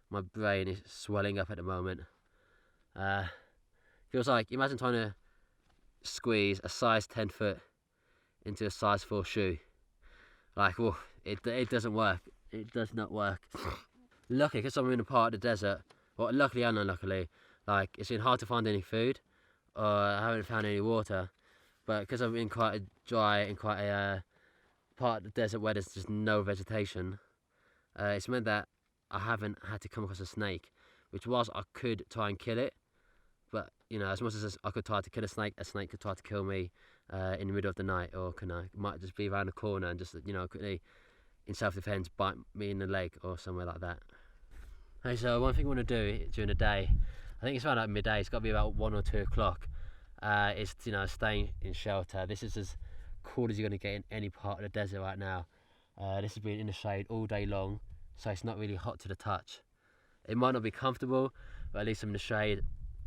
my brain is swelling up at the moment. Feels like, imagine trying to squeeze a size 10 foot into a size 4 shoe. Like, whoa, it doesn't work. It does not work. Luckily, because I'm in a part of the desert, well, luckily and unluckily, like, it's been hard to find any food, or I haven't found any water. But because I'm in quite a dry and quite a part of the desert where there's just no vegetation, it's meant that I haven't had to come across a snake, which was, I could try and kill it. But, you know, as much as I could try to kill a snake could try to kill me in the middle of the night, or might just be around the corner and just, you know, quickly, in self-defense, bite me in the leg or somewhere like that. Hey, so one thing I want to do during the day, I think it's around like midday, it's got to be about 1 or 2 o'clock, is, you know, staying in shelter. This is as cool as you're going to get in any part of the desert right now. This has been in the shade all day long, so it's not really hot to the touch. It might not be comfortable, but at least I'm in the shade.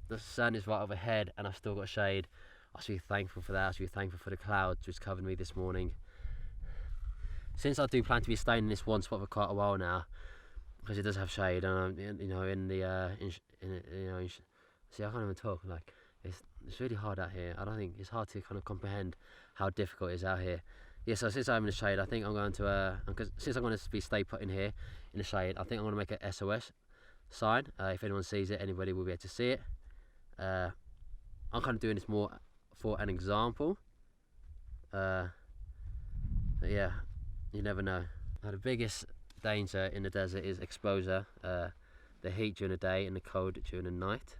The sun is right overhead and I've still got shade. I should be thankful for that. I should be thankful for the clouds which covered me this morning. since I do plan to be staying in this one spot for quite a while now, because it does have shade, and you know, see, I can't even talk. Like, it's really hard out here. I don't think it's hard to kind of comprehend how difficult it is out here. Yeah, so since I'm in the shade, I think I'm going to since I'm going to be stay put in here in the shade, I think I'm going to make an SOS sign. If anyone sees it, anybody will be able to see it. I'm kind of doing this more for an example. But yeah, you never know. Now, the biggest danger in the desert is exposure, the heat during the day and the cold during the night.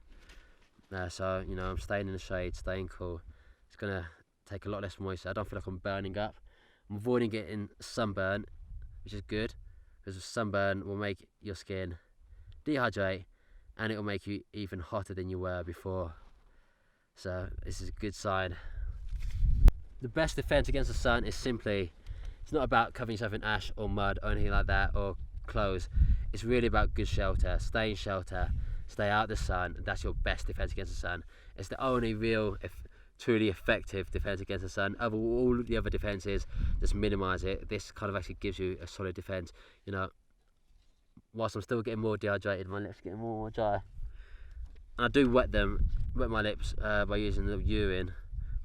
So, you know, I'm staying in the shade, staying cool. It's gonna take a lot less moisture. I don't feel like I'm burning up. I'm avoiding getting sunburn, which is good, because sunburn will make your skin dehydrate, and it will make you even hotter than you were before. So this is a good sign. The best defense against the sun is simply, it's not about covering yourself in ash or mud or anything like that, or clothes. It's really about good shelter. Stay in shelter, stay out of the sun. That's your best defense against the sun. It's the only real, truly effective defense against the sun. All the other defenses just minimize it. This kind of actually gives you a solid defense. You know, whilst I'm still getting more dehydrated, my lips are getting more and more dry. And I do wet my lips by using the urine,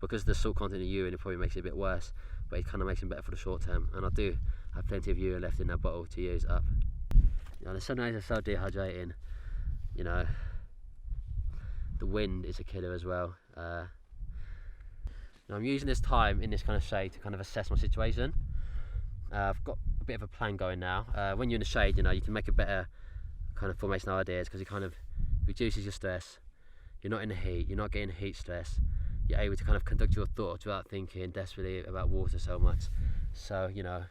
because the salt content of urine, it probably makes it a bit worse, but it kind of makes it better for the short term. And I do have plenty of urine left in that bottle to use up. You know, the sun rays are so dehydrating. You know, the wind is a killer as well. I'm using this time in this kind of shade to kind of assess my situation. I've got a bit of a plan going now. When you're in the shade, you know, you can make a better kind of formation of ideas, because it kind of reduces your stress. You're not in the heat, you're not getting heat stress. You're able to kind of conduct your thoughts without thinking desperately about water so much. So, you know,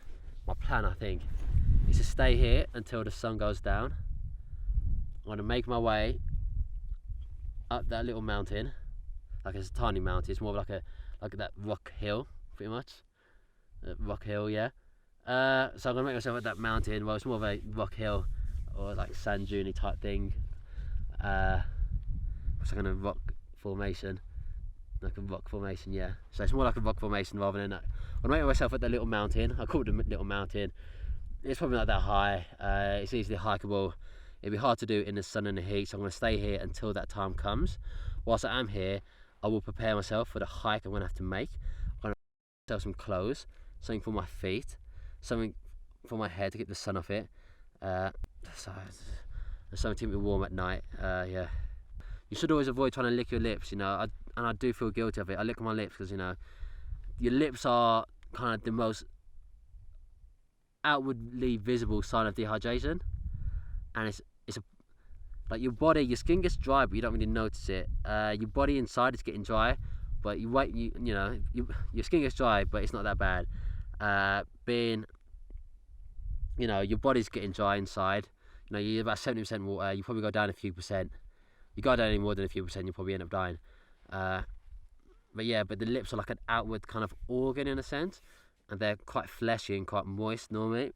my plan, I think, is to stay here until the sun goes down. I'm going to make my way up that little mountain. Like, it's a tiny mountain, it's more like that rock hill, pretty much. Rock hill, yeah. So I'm going to make myself at that mountain. Well, it's more of a rock hill, or like sand dune type thing. It's like a rock formation. Like a rock formation, yeah. So it's more like a rock formation rather than that. I'm making myself at the little mountain. I call it the little mountain. It's probably not that high. It's easily hikeable. It'd be hard to do in the sun and the heat, so I'm going to stay here until that time comes. Whilst I am here, I will prepare myself for the hike I'm going to have to make. I'm going to make myself some clothes, something for my feet, something for my hair to get the sun off it. So something to keep me warm at night. Yeah. You should always avoid trying to lick your lips, you know. And I do feel guilty of it. I lick my lips because, you know, your lips are kind of the most outwardly visible sign of dehydration, and it's like your body, your skin gets dry, but you don't really notice it. Your body inside is getting dry, but your skin gets dry, but it's not that bad. You know, your body's getting dry inside. You know, you're about 70% water. You probably go down a few percent. You go down any more than a few percent, you'll probably end up dying. But the lips are like an outward kind of organ in a sense, and they're quite fleshy and quite moist normally.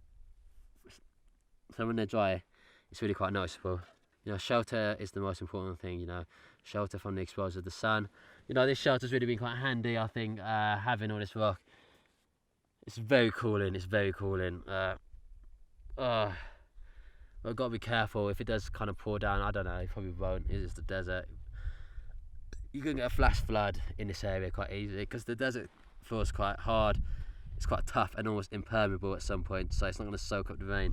So when they're dry, it's really quite noticeable. You know, shelter is the most important thing. You know, shelter from the exposure of the sun. You know, this shelter's really been quite handy, I think, having all this rock. It's very cooling. It's very cooling. But I've got to be careful. If it does kind of pour down, I don't know, it probably won't. It's the desert. You can get a flash flood in this area quite easily, because the desert feels quite hard. It's quite tough and almost impermeable at some point, so it's not going to soak up the rain.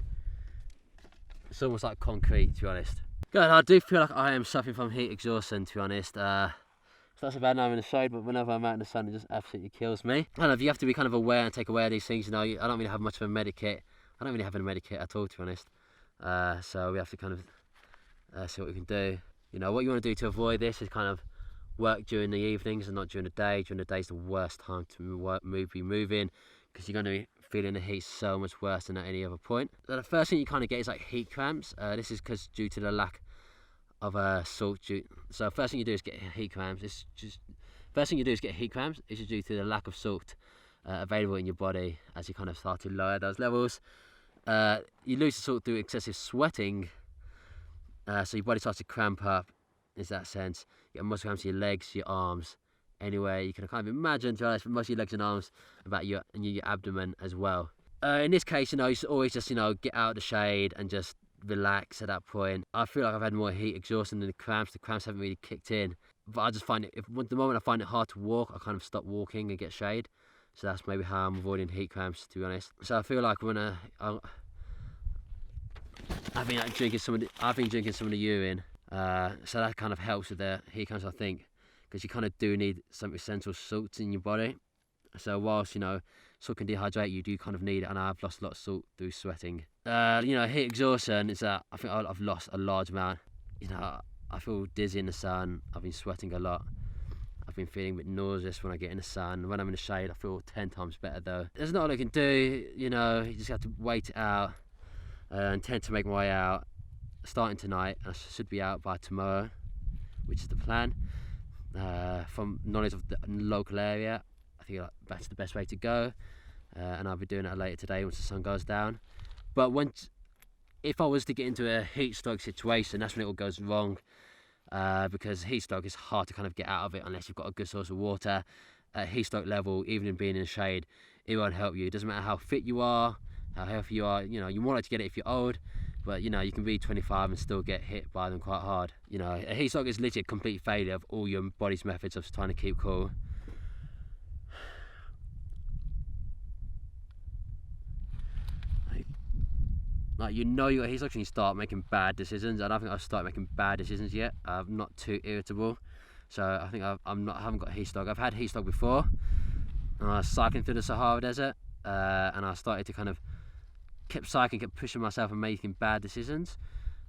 It's almost like concrete, to be honest. God, I do feel like I am suffering from heat exhaustion, to be honest. It's not so bad now I'm in the shade, but whenever I'm out in the sun, it just absolutely kills me. I don't know, if you have to be kind of aware and take aware of these things, you know. I don't really have much of a medikit. I don't really have a medikit at all, to be honest. So we have to kind of see what we can do. You know, what you want to do to avoid this is kind of work during the evenings and not during the day. During the day is the worst time to be moving, because you're going to be feeling the heat so much worse than at any other point. So the first thing you kind of get is like heat cramps. This is because due to the lack of salt. So first thing you do is get heat cramps. It's just due to the lack of salt available in your body as you kind of start to lower those levels. You lose the salt through excessive sweating, so your body starts to cramp up. Is that sense? You get muscle cramps in your legs, your arms, anywhere you can kind of imagine. To be honest, most of your legs and arms, about your abdomen as well. In this case, you know, you should always just, you know, get out of the shade and just relax at that point. I feel like I've had more heat exhaustion than the cramps. The cramps haven't really kicked in. But I just find it, the moment I find it hard to walk, I kind of stop walking and get shade. So that's maybe how I'm avoiding heat cramps, to be honest. So I feel like when I've been drinking some of the urine, so that kind of helps with the heat cramps, I think, because you kind of do need some essential salts in your body. So whilst, you know, salt can dehydrate, you do kind of need it, and I've lost a lot of salt through sweating. You know, heat exhaustion is that I think I've lost a large amount. You know, I feel dizzy in the sun. I've been sweating a lot. I've been feeling a bit nauseous when I get in the sun. When I'm in the shade, I feel 10 times better though. There's not a lot I can do, you know, you just have to wait it out and tend to make my way out. Starting tonight, I should be out by tomorrow, which is the plan. From knowledge of the local area, I think that's the best way to go. And I'll be doing it later today once the sun goes down. But if I was to get into a heat stroke situation, that's when it all goes wrong. Because heat stroke is hard to kind of get out of it unless you've got a good source of water. At heat stroke level, even in being in the shade, it won't help you. It doesn't matter how fit you are, how healthy you are. You know, you're more likely to get it if you're old, but you know, you can be 25 and still get hit by them quite hard. You know, a heat stroke is literally a complete failure of all your body's methods of trying to keep cool. Like, you know you're heat stroke when you start making bad decisions. I don't think I've started making bad decisions yet. I'm not too irritable, so I think I haven't got heat stroke. I've had heat stroke before. And I was cycling through the Sahara desert, and I started to kind of kept cycling, kept pushing myself and making bad decisions.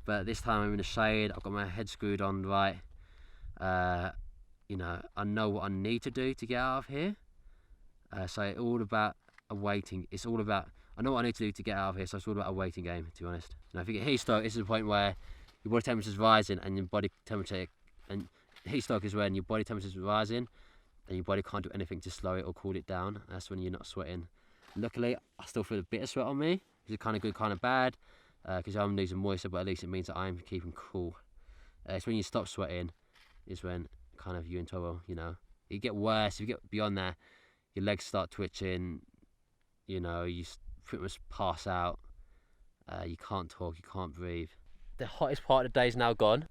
But this time I'm in the shade. I've got my head screwed on right. You know, I know what I need to do to get out of here. So it's all about awaiting. It's all about, I know what I need to do to get out of here, so it's all about a waiting game, to be honest. Now, if you get heat stroke, this is the point where your body temperature is rising and your body temperature, and heat stroke is when your body temperature is rising and your body can't do anything to slow it or cool it down. That's when you're not sweating. Luckily, I still feel a bit of sweat on me, which is kind of good, kind of bad, because I'm losing moisture, but at least it means that I'm keeping cool. It's when you stop sweating is when kind of you're in trouble, you know. You get worse, if you get beyond that, your legs start twitching, you know, you pretty much pass out, you can't talk, you can't breathe. The hottest part of the day is now gone.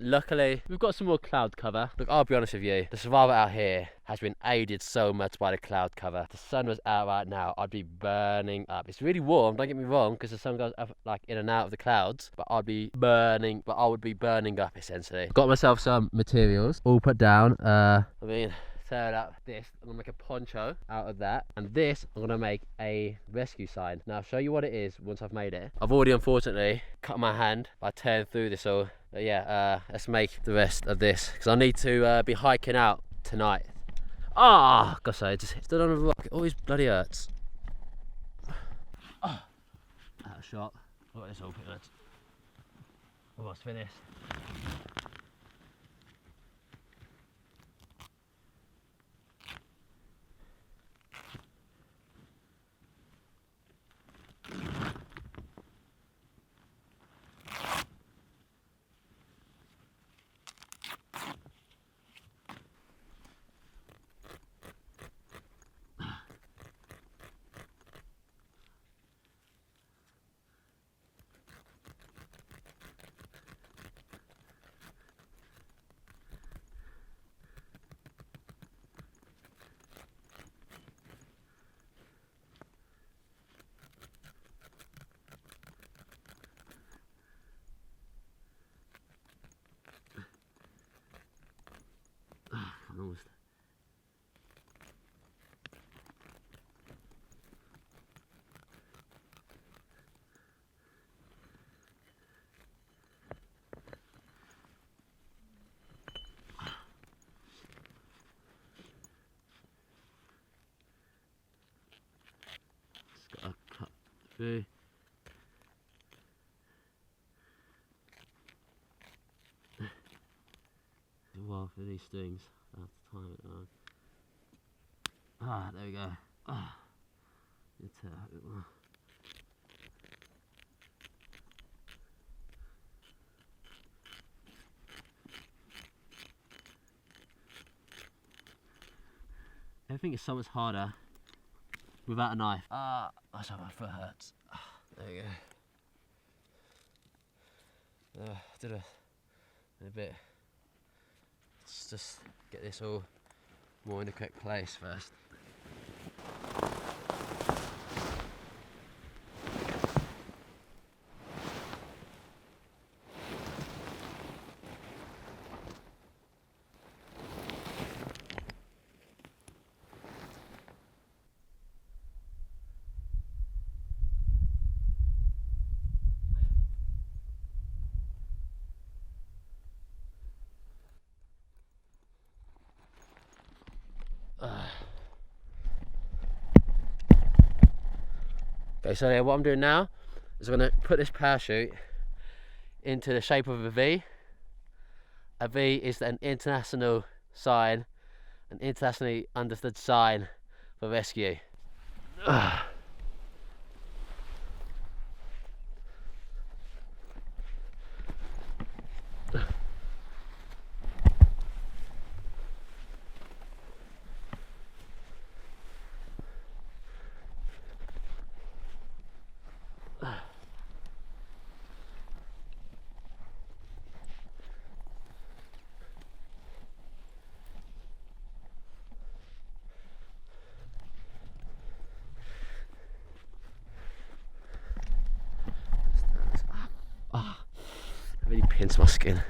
Luckily, we've got some more cloud cover. Look, I'll be honest with you, the survival out here has been aided so much by the cloud cover. If the sun was out right now, I'd be burning up. It's really warm, don't get me wrong, because the sun goes up, like, in and out of the clouds, but I would be burning up essentially. Got myself some materials all put down. Turn up this, I'm gonna make a poncho out of that, and this I'm gonna make a rescue sign. Now I'll show you what it is once I've made it. I've already unfortunately cut my hand by tearing through this all, but yeah, let's make the rest of this, because I need to be hiking out tonight. Gosh, I just stood on a rock, it always bloody hurts. Out of shot. Look at this all pretty much. Almost finished. Almost. Just gotta cut through. Well, for these strings, I have to time it on. There we go. It's a bit more. Everything is so much harder without a knife. Ah, that's how my foot hurts. There we go. Did a bit. Let's just get this all more in the correct place first. Okay, so yeah, what I'm doing now is I'm going to put this parachute into the shape of a V. A V is an international sign, an internationally understood sign for rescue. It really pins my skin.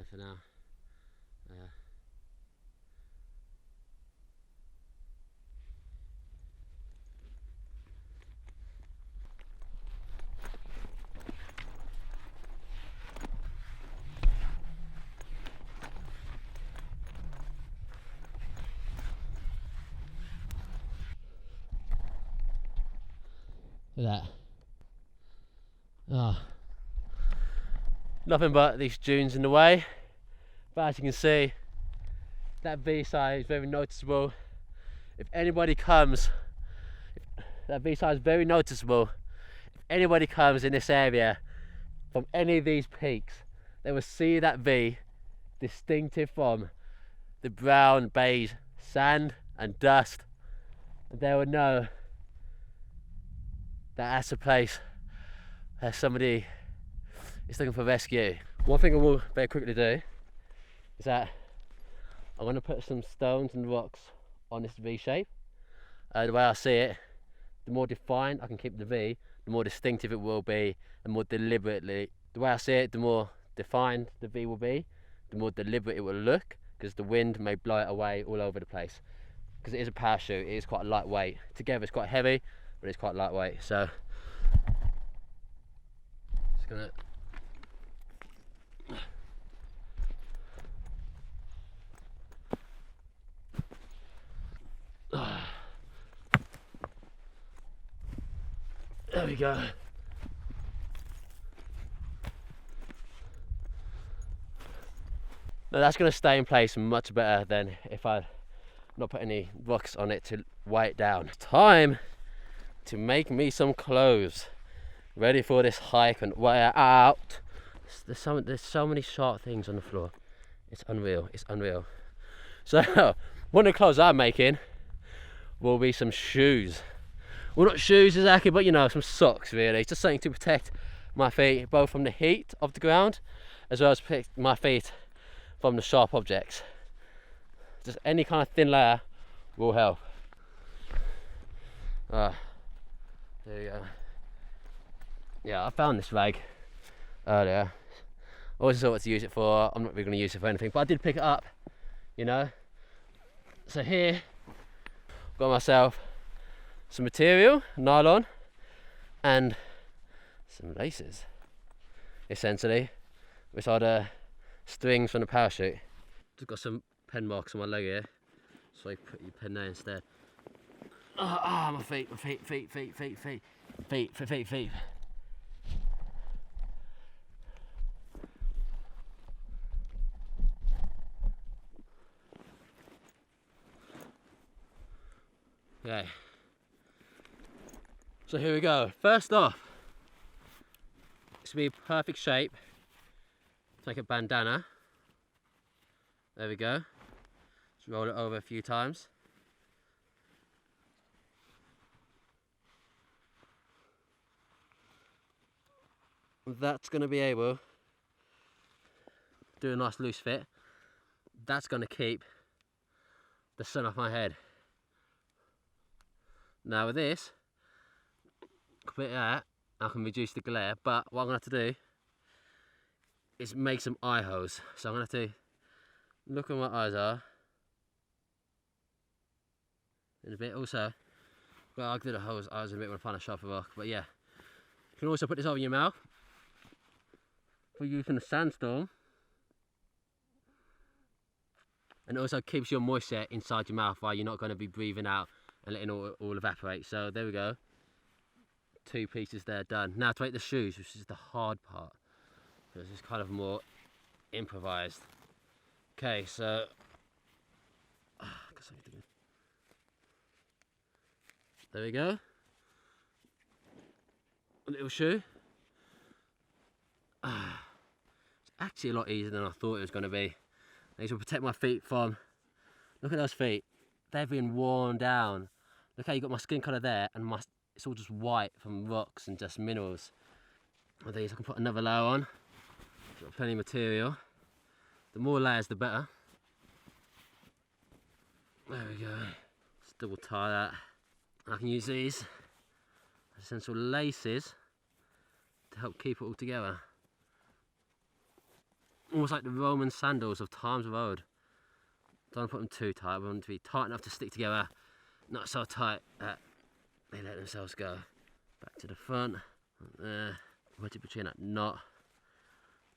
For now. Look at that. Oh. Nothing but these dunes in the way. But as you can see, that V side is very noticeable. If anybody comes, that V side is very noticeable. If anybody comes in this area from any of these peaks, they will see that V distinctive from the brown beige sand and dust, and they will know that that's a place where somebody is looking for rescue. One thing I will very quickly do is that I'm going to put some stones and rocks on this V shape. The way I see it, the more defined I can keep the V, the more distinctive it will be, and more deliberately. The way I see it, the more defined the V will be, the more deliberate it will look, because the wind may blow it away all over the place. Because it is a parachute, it is quite lightweight. Together it's quite heavy, but it's quite lightweight. So, just gonna. There we go. Now that's going to stay in place much better than if I not put any rocks on it to weigh it down. Time to make me some clothes. Ready for this hike and wear out. There's so many sharp things on the floor. It's unreal. It's unreal. So one of the clothes I'm making will be some shoes. Well, not shoes exactly, but you know, some socks really. It's just something to protect my feet, both from the heat of the ground, as well as protect my feet from the sharp objects. Just any kind of thin layer will help. There you go. Yeah, I found this rag earlier. I wasn't sure what to use it for. I'm not really going to use it for anything, but I did pick it up, you know. So here, got myself some material, nylon, and some laces, essentially, which are the strings from the parachute. Just got some pen marks on my leg here, so you put your pen there instead. My feet. Okay. So here we go. First off, this will be perfect shape. Take a bandana. There we go. Just roll it over a few times. That's going to be able to do a nice loose fit. That's going to keep the sun off my head. Now with this, complete that, I can reduce the glare, but what I'm going to have to do is make some eye holes. So I'm going to have to look where my eyes are in a bit. Also, well, I'll do the holes eyes in a bit when I find a sharper rock, but yeah. You can also put this over your mouth for using a sandstorm, and it also keeps your moisture inside your mouth while you're not going to be breathing out and letting all evaporate. So there we go. 2 pieces there done. Now to make the shoes, which is the hard part. This is kind of more improvised. Okay, so there we go. A little shoe. It's actually a lot easier than I thought it was going to be. These will protect my feet from, look at those feet, they've been worn down. Look how you got my skin colour there, and it's all just white from rocks and just minerals. With these I can put another layer on. Got plenty of material. The more layers the better. There we go. Just double tie that. I can use these as essential laces to help keep it all together. Almost like the Roman sandals of times of old. Don't put them too tight, I want them to be tight enough to stick together, not so tight that they let themselves go. Back to the front, there, wedge it between that knot.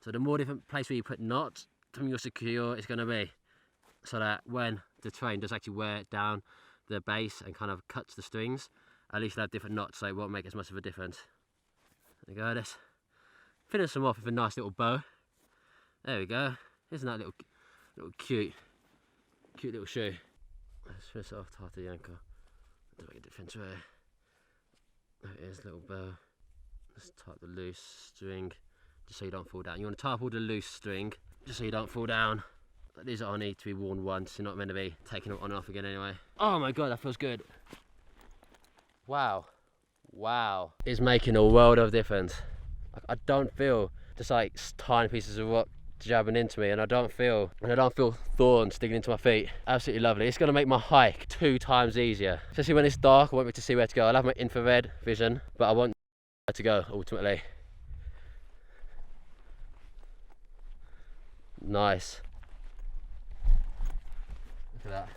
So the more different place where you put knots, the more secure it's going to be. So that when the train does actually wear it down the base and kind of cuts the strings, at least they'll have different knots, so it won't make as much of a difference. There we go, let's finish them off with a nice little bow. There we go. Isn't that little cute little shoe? Let's finish it off tight to the ankle. Doesn't make a difference where. There it is, little bow. Let's tie up the loose string, just so you don't fall down. You want to tie up all the loose string, just so you don't fall down. These are only to be worn once. You're not meant to be taking them on and off again anyway. Oh my god, that feels good. Wow. Wow. It's making a world of difference. I don't feel just like tiny pieces of rock jabbing into me, and I don't feel thorns digging into my feet. Absolutely lovely. It's going to make my hike 2 times easier, especially when it's dark. I won't be able to see where to go. I'll have my infrared vision, but I won't know where to go ultimately. Nice. Look at that.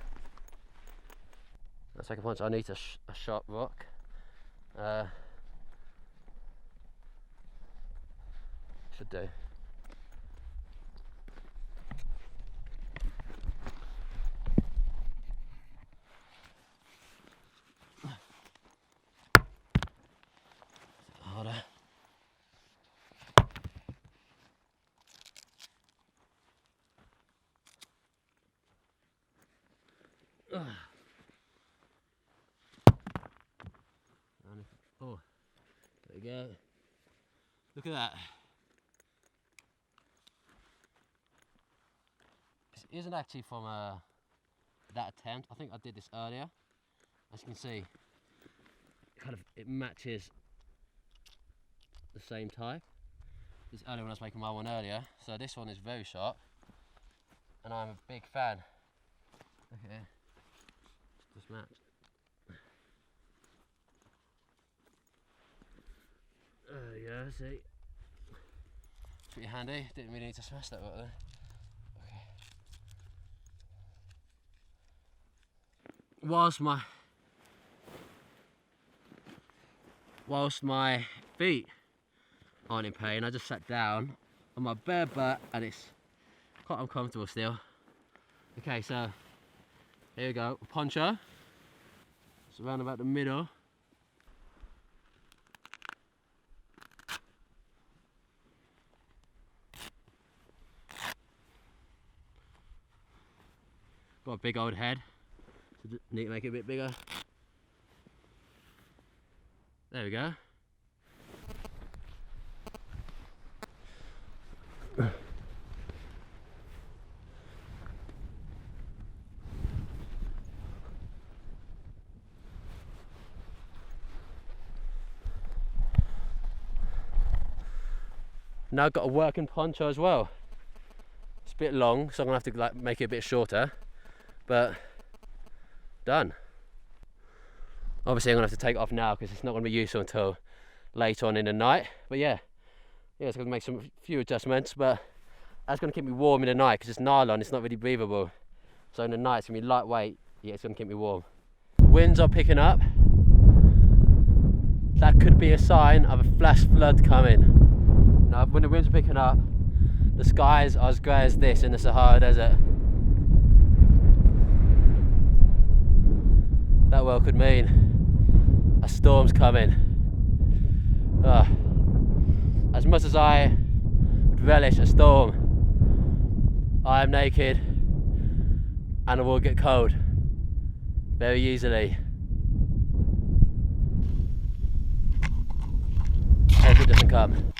Let's take a punch. I need a sharp rock. Should do. Harder. Oh, there we go. Look at that. This isn't actually from that attempt. I think I did this earlier. As you can see, it matches the same type. This earlier when I was making my one earlier. So this one is very sharp, and I'm a big fan. Okay, just match. Yeah, see. Pretty handy. Didn't really need to smash that right there. Okay. Whilst my feet aren't in pain, I just sat down on my bare butt, and it's quite uncomfortable still. Okay, so here we go. Poncho. It's around about the middle. Got a big old head, so need to make it a bit bigger. There we go. Now I've got a working poncho as well. It's a bit long, so I'm gonna have to make it a bit shorter. But done. Obviously I'm gonna have to take it off now because it's not gonna be useful until later on in the night. But yeah, it's gonna make few adjustments, but that's gonna keep me warm in the night because it's nylon, it's not really breathable. So in the night it's gonna be lightweight, yeah, it's gonna keep me warm. The winds are picking up. That could be a sign of a flash flood coming. Now when the winds are picking up, the skies are as grey as this in the Sahara Desert. That well could mean a storm's coming. As much as I would relish a storm, I am naked and I will get cold very easily. Hope it doesn't come.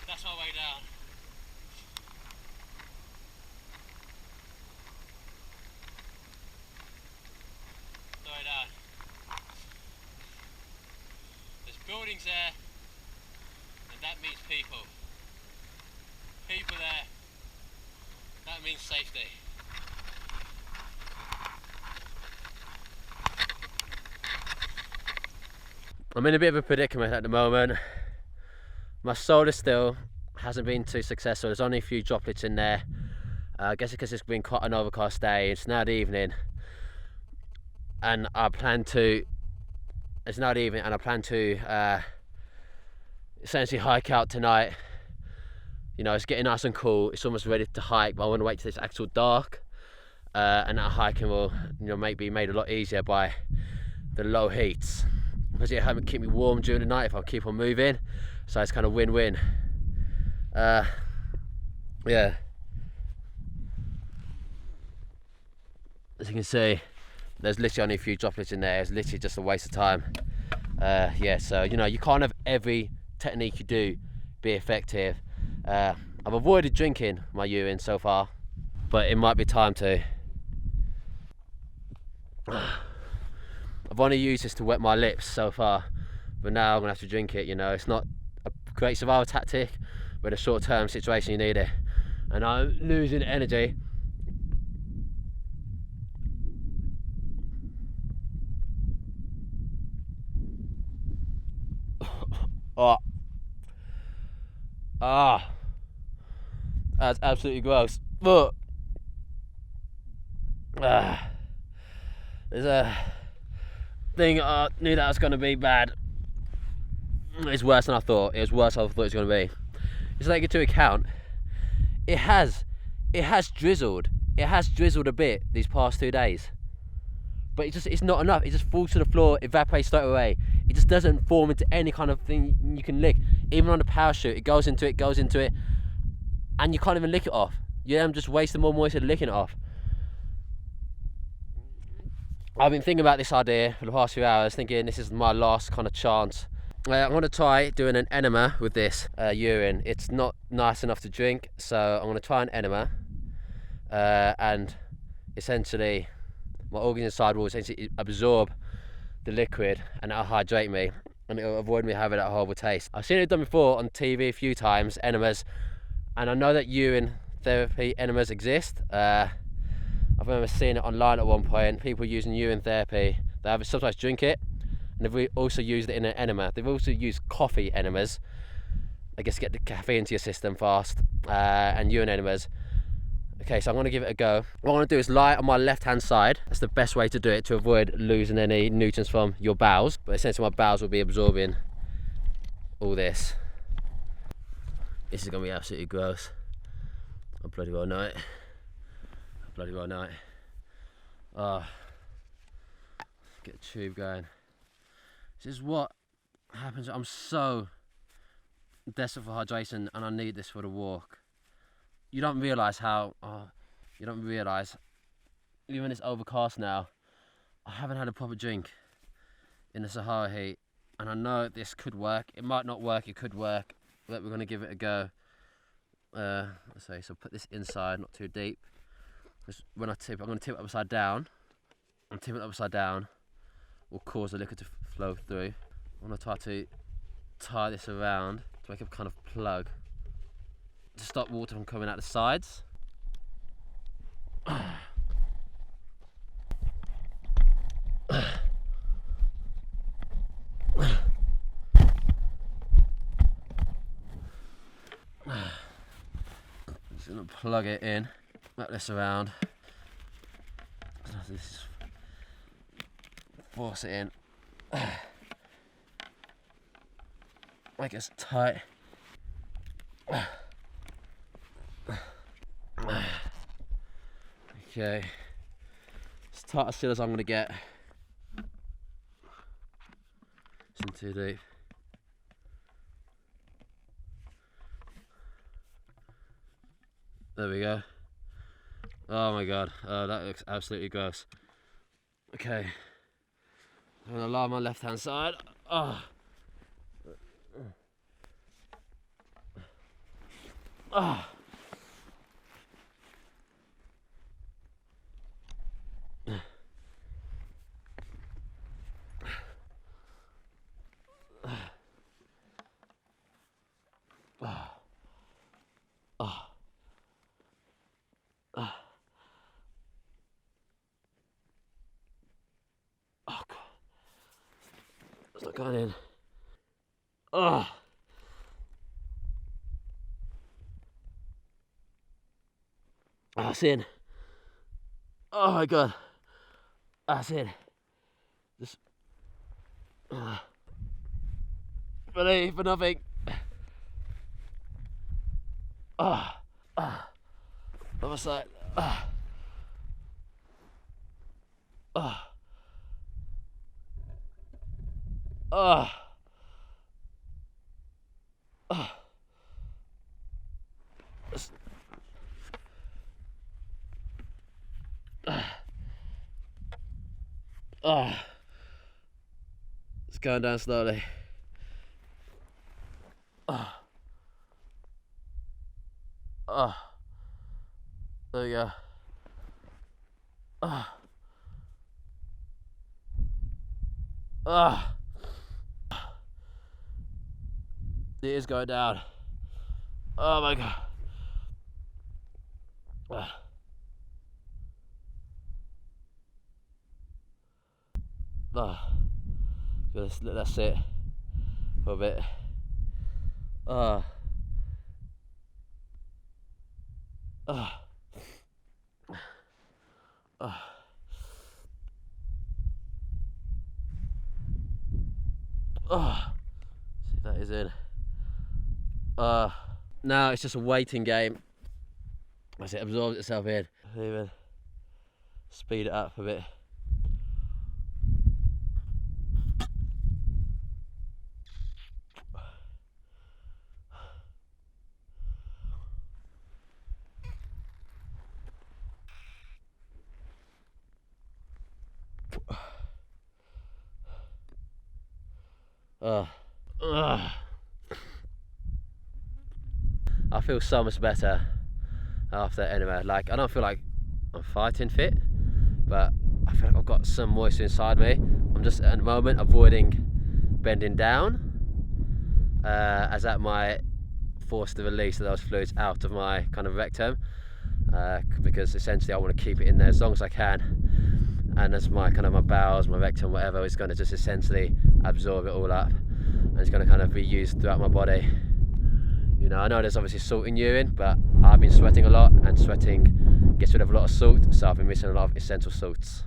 That's my way down. The way down. There's buildings there, and that means people. People there, that means safety. I'm in a bit of a predicament at the moment. My solar still hasn't been too successful. There's only a few droplets in there. I guess because it's been quite an overcast day. It's now the evening, and I plan to It's not even, and I plan to essentially hike out tonight. You know, it's getting nice and cool. It's almost ready to hike, but I want to wait till it's actual dark. And that hiking will, you know, be made a lot easier by the low heats, because it helps keep me warm during the night if I keep on moving. So it's kind of win-win. Yeah. As you can see, there's literally only a few droplets in there. It's literally just a waste of time. Yeah, so you know, you can't have every technique you do be effective. I've avoided drinking my urine so far, but it might be time to. I've only used this to wet my lips so far, but now I'm gonna have to drink it. You know, it's not a great survival tactic, but in a short-term situation you need it. And I'm losing energy. Oh, that's absolutely gross. But there's a thing I knew that was going to be bad. It's worse than I thought. It was worse than I thought it was going to be. Just take into account, it has drizzled. It has drizzled a bit these past 2 days, but it's not enough. It just falls to the floor, evaporates straight away. It just doesn't form into any kind of thing you can lick. Even on the parachute, it goes into it, and you can't even lick it off. I'm just wasting more moisture licking it off. I've been thinking about this idea for the past few hours, thinking this is my last kind of chance. I'm going to try doing an enema with this urine. It's not nice enough to drink, so I'm going to try an enema, and essentially my organs inside will essentially absorb the liquid, and it'll hydrate me, and it'll avoid me having that horrible taste. I've seen it done before on TV a few times, enemas, and I know that urine therapy enemas exist. I remember seeing it online at one point, people using urine therapy. They have sometimes drink it, and they've also used it in an enema. They've also used coffee enemas, I guess, get the caffeine into your system fast, and urine enemas. Okay, so I'm going to give it a go. What I'm going to do is lie on my left-hand side. That's the best way to do it, to avoid losing any nutrients from your bowels. But essentially my bowels will be absorbing all this. This is going to be absolutely gross. I bloody well know it. Oh, get a tube going. This is what happens. I'm so desperate for hydration, and I need this for the walk. You don't realise how, even it's overcast now, I haven't had a proper drink in the Sahara heat, and I know this could work. It might not work, it could work, but we're going to give it a go. So put this inside, not too deep. Because when I tip, I'm going to tip it upside down. And tipping it upside down will cause the liquid to flow through. I'm going to try to tie this around to make a kind of plug to stop water from coming out the sides. Just gonna plug it in, wrap this around. This, force it in. Make it tight. Okay, as tight as still as I'm gonna get. It's in too deep. There we go. Oh my god, that looks absolutely gross. Okay, I'm gonna lie on my left hand side. Oh. Oh. Oh god, it's not going in. Oh. That's in. Oh my god, that's in. Just Ready for nothing. Other side. It's going down slowly. There we go. It is going down. Oh my god. Let's sit for a bit. See if that is in. Now it's just a waiting game as it absorbs itself in. Even speed it up a bit. I feel so much better after anyway. Like, I don't feel like I'm fighting fit, but I feel like I've got some moisture inside me. I'm just at the moment avoiding bending down, as that might force the release of those fluids out of my kind of rectum, because essentially I want to keep it in there as long as I can, and as my kind of my bowels, my rectum, whatever, is going to just essentially absorb it all up, and it's going to kind of be used throughout my body. You know, I know there's obviously salt in urine, but I've been sweating a lot, and sweating gets rid of a lot of salt, so I've been missing a lot of essential salts.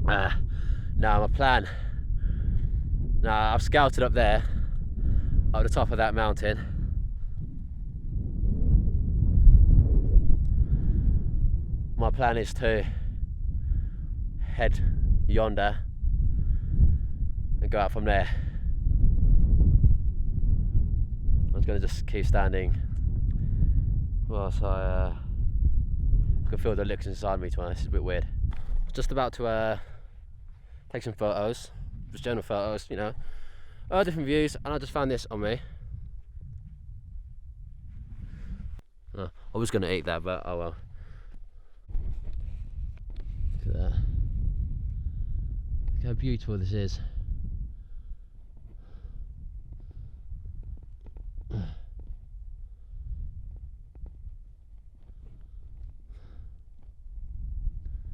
Now my plan. Now I've scouted up there, up the top of that mountain. My plan is to head yonder and go out from there. I'm going to just keep standing whilst I can feel the licks inside me, to be honest. It's a bit weird. Just about to take some photos, just general photos, you know, different views, and I just found this on me. I was going to eat that, but oh well. Look at that. Look how beautiful this is.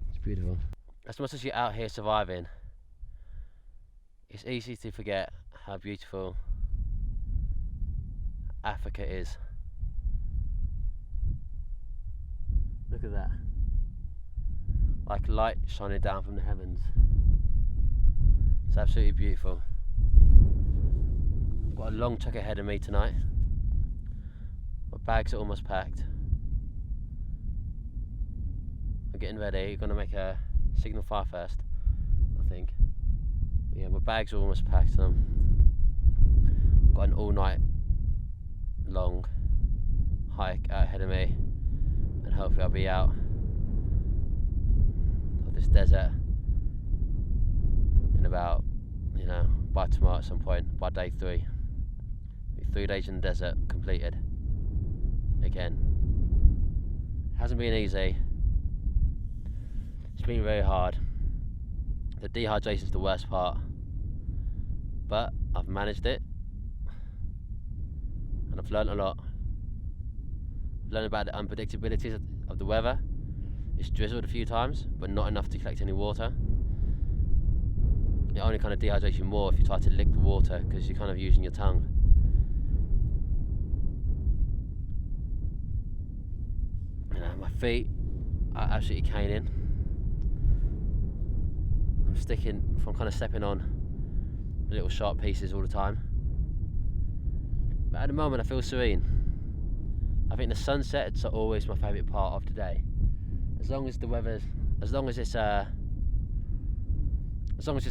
It's beautiful. As much as you're out here surviving, it's easy to forget how beautiful Africa is. Look at that. Like light shining down from the heavens. It's absolutely beautiful. I've got a long trek ahead of me tonight. My bags are almost packed. I'm getting ready. We're going to make a signal fire first, I think. But yeah, my bags are almost packed. I've got an all night long hike out ahead of me, and hopefully I'll be out of this desert in about, you know, by tomorrow at some point, by day 3. 3 days in the desert completed. Again, hasn't been easy. It's been very hard. The dehydration is the worst part, but I've managed it, and I've learned a lot. I've learned about the unpredictabilities of the weather. It's drizzled a few times, but not enough to collect any water. It only kind of dehydrates you more if you try to lick the water, because you're kind of using your tongue. You know, my feet are absolutely caning. kind of stepping on the little sharp pieces all the time. But at the moment I feel serene. I think the sunsets are always my favourite part of the day. As long as the weather's, as long as it's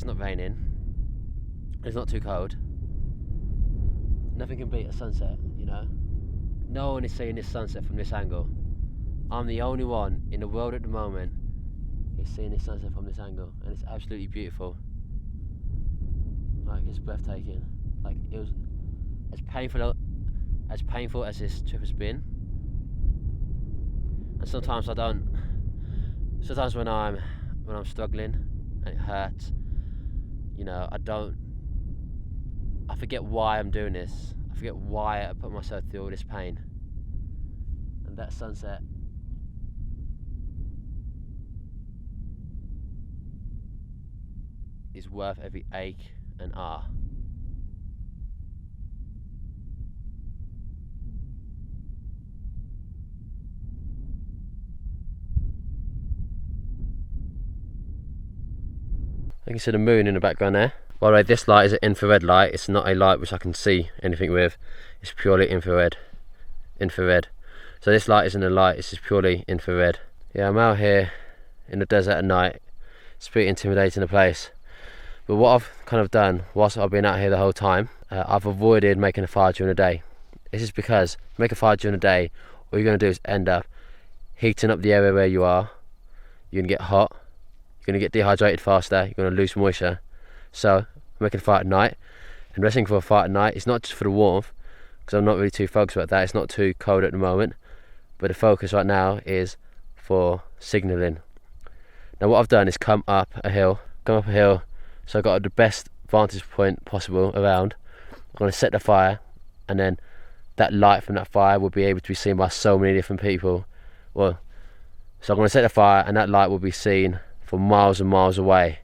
not raining, it's not too cold, nothing can beat a sunset, you know. No one is seeing this sunset from this angle. I'm the only one in the world at the moment who's seeing this sunset from this angle, and it's absolutely beautiful. Like, it's breathtaking. Like, it was as painful as this trip has been. And sometimes when I'm struggling and it hurts, you know, I forget why I'm doing this. I forget why I put myself through all this pain. And that sunset is worth every ache and ah. You can see the moon in the background there. By the way, this light is an infrared light. It's not a light which I can see anything with. It's purely infrared. So this light isn't a light, it's just purely infrared. Yeah, I'm out here in the desert at night. It's pretty intimidating a place. But what I've kind of done whilst I've been out here the whole time, I've avoided making a fire during the day. This is because make a fire during the day, all you're going to do is end up heating up the area where you are. You're going to get hot, you're going to get dehydrated faster, you're going to lose moisture. So making a fire at night, and resting for a fire at night is not just for the warmth, because I'm not really too focused about that. It's not too cold at the moment, but the focus right now is for signalling. Now what I've done is come up a hill, so I got the best vantage point possible around. I'm going to set the fire, and then that light from that fire will be able to be seen by so many different people. Well, so I'm going to set the fire, and that light will be seen from miles and miles away.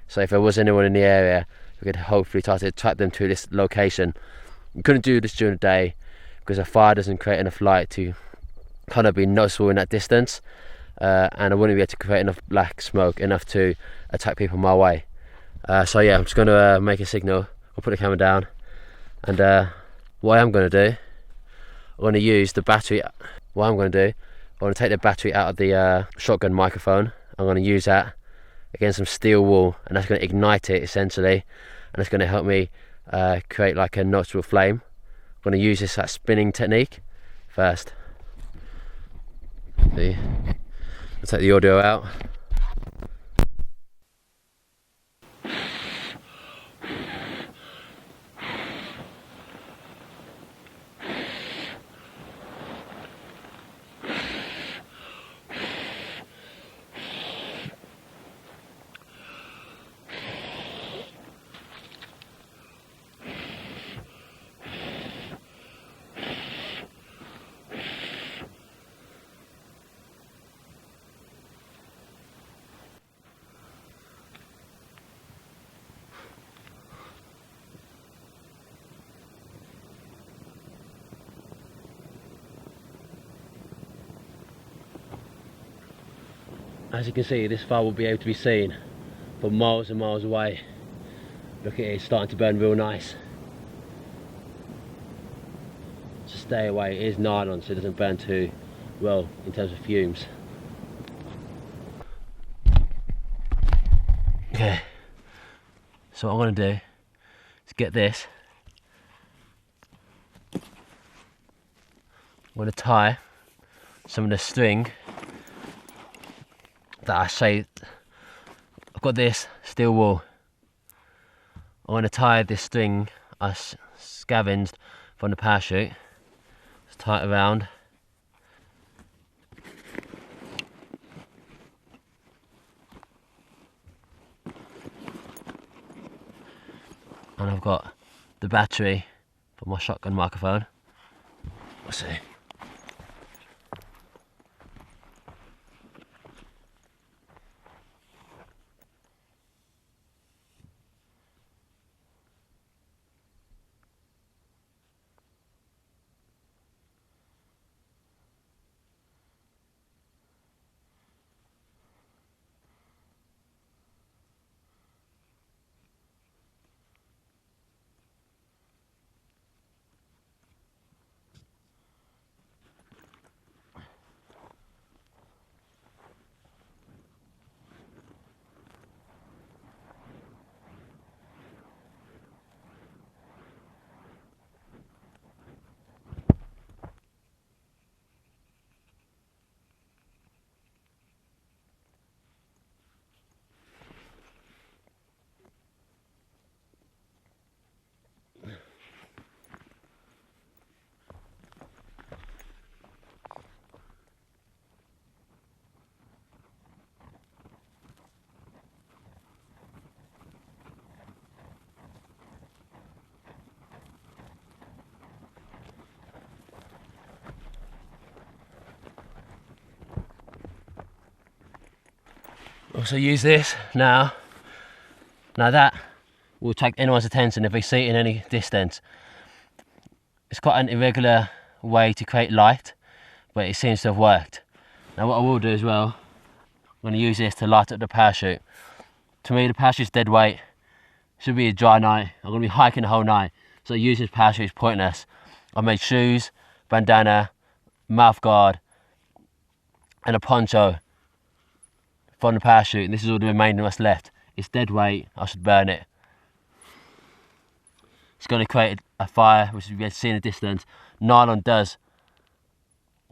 So if there was anyone in the area, we could hopefully try to attract them to this location. We couldn't do this during the day because a fire doesn't create enough light to kind of be noticeable in that distance, and I wouldn't be able to create enough black smoke enough to attract people my way. So yeah, I'm just going to make a signal. I'll put the camera down, and what I am going to do, I'm going to use the battery. What I'm going to do, I'm going to take the battery out of the shotgun microphone. I'm going to use that against some steel wool, and that's going to ignite it essentially, and it's going to help me create like a noticeable flame. I'm going to use that spinning technique first. I'll take the audio out. As you can see, this fire will be able to be seen from miles and miles away. Look at it, it's starting to burn real nice. So stay away, it is nylon so it doesn't burn too well in terms of fumes. Okay, so what I'm going to do is get this. I'm going to tie some of the string that I saved. I've got this steel wool. I'm going to tie this string I scavenged from the parachute. Just tie it around. And I've got the battery for my shotgun microphone. Let's see. Also use this now. Now that will take anyone's attention if they see it in any distance. It's quite an irregular way to create light, but it seems to have worked. Now what I will do as well, I'm going to use this to light up the parachute. To me the parachute's dead weight. Should be a dry night. I'm going to be hiking the whole night, so using this parachute is pointless. I made shoes, bandana, mouth guard and a poncho from the parachute, and this is all the remainder that's left. It's dead weight, I should burn it. It's going to create a fire, which you can see in the distance. Nylon does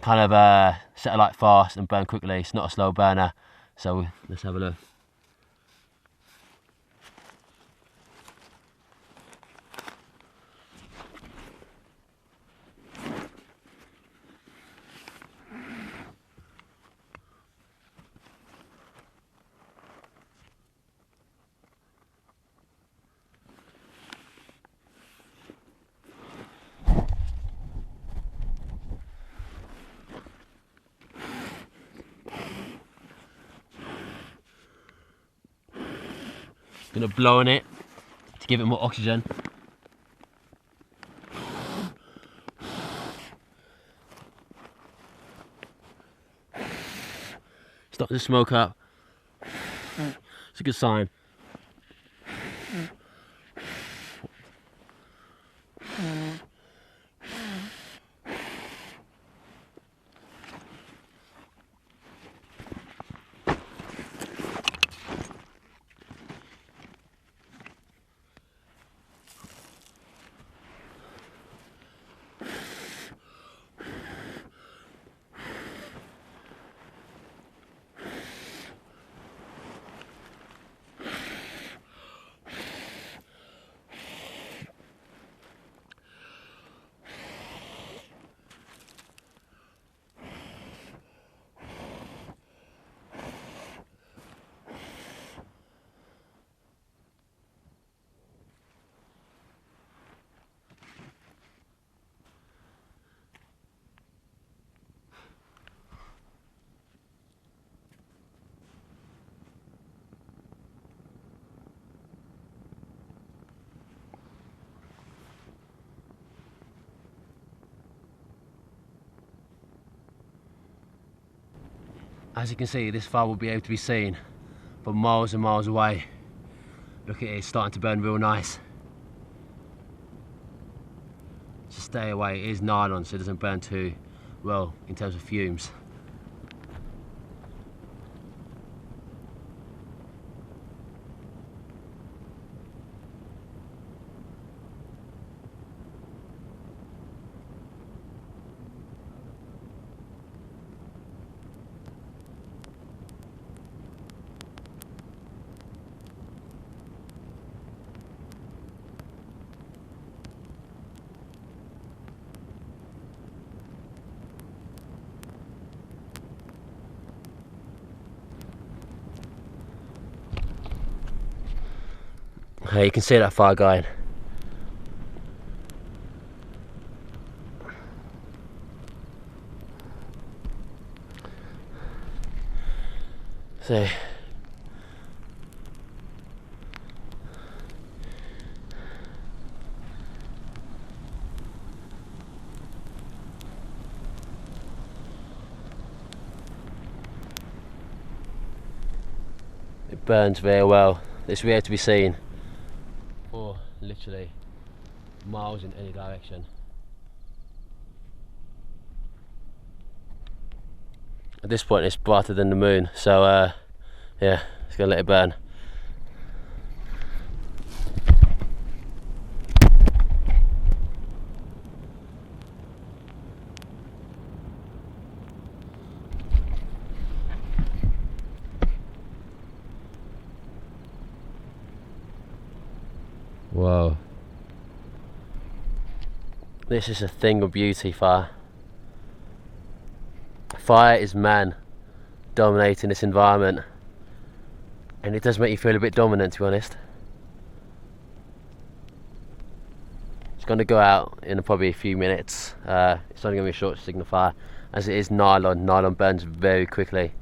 kind of set alight fast and burn quickly. It's not a slow burner, so let's have a look. Gonna blow on it to give it more oxygen. Stop the smoke up. It's a good sign. As you can see, this fire will be able to be seen from miles and miles away. Look at it, it's starting to burn real nice. Just stay away, it is nylon so it doesn't burn too well in terms of fumes. You can see that fire going. See. It burns very well. It's rare to be seen. Or literally miles in any direction. At this point it's brighter than the moon, so yeah, it's gonna let it burn. Whoa. This is a thing of beauty, fire. Fire is man dominating this environment, and it does make you feel a bit dominant, to be honest. It's going to go out in probably a few minutes. It's only going to be a short signal fire, as it is nylon. Nylon burns very quickly.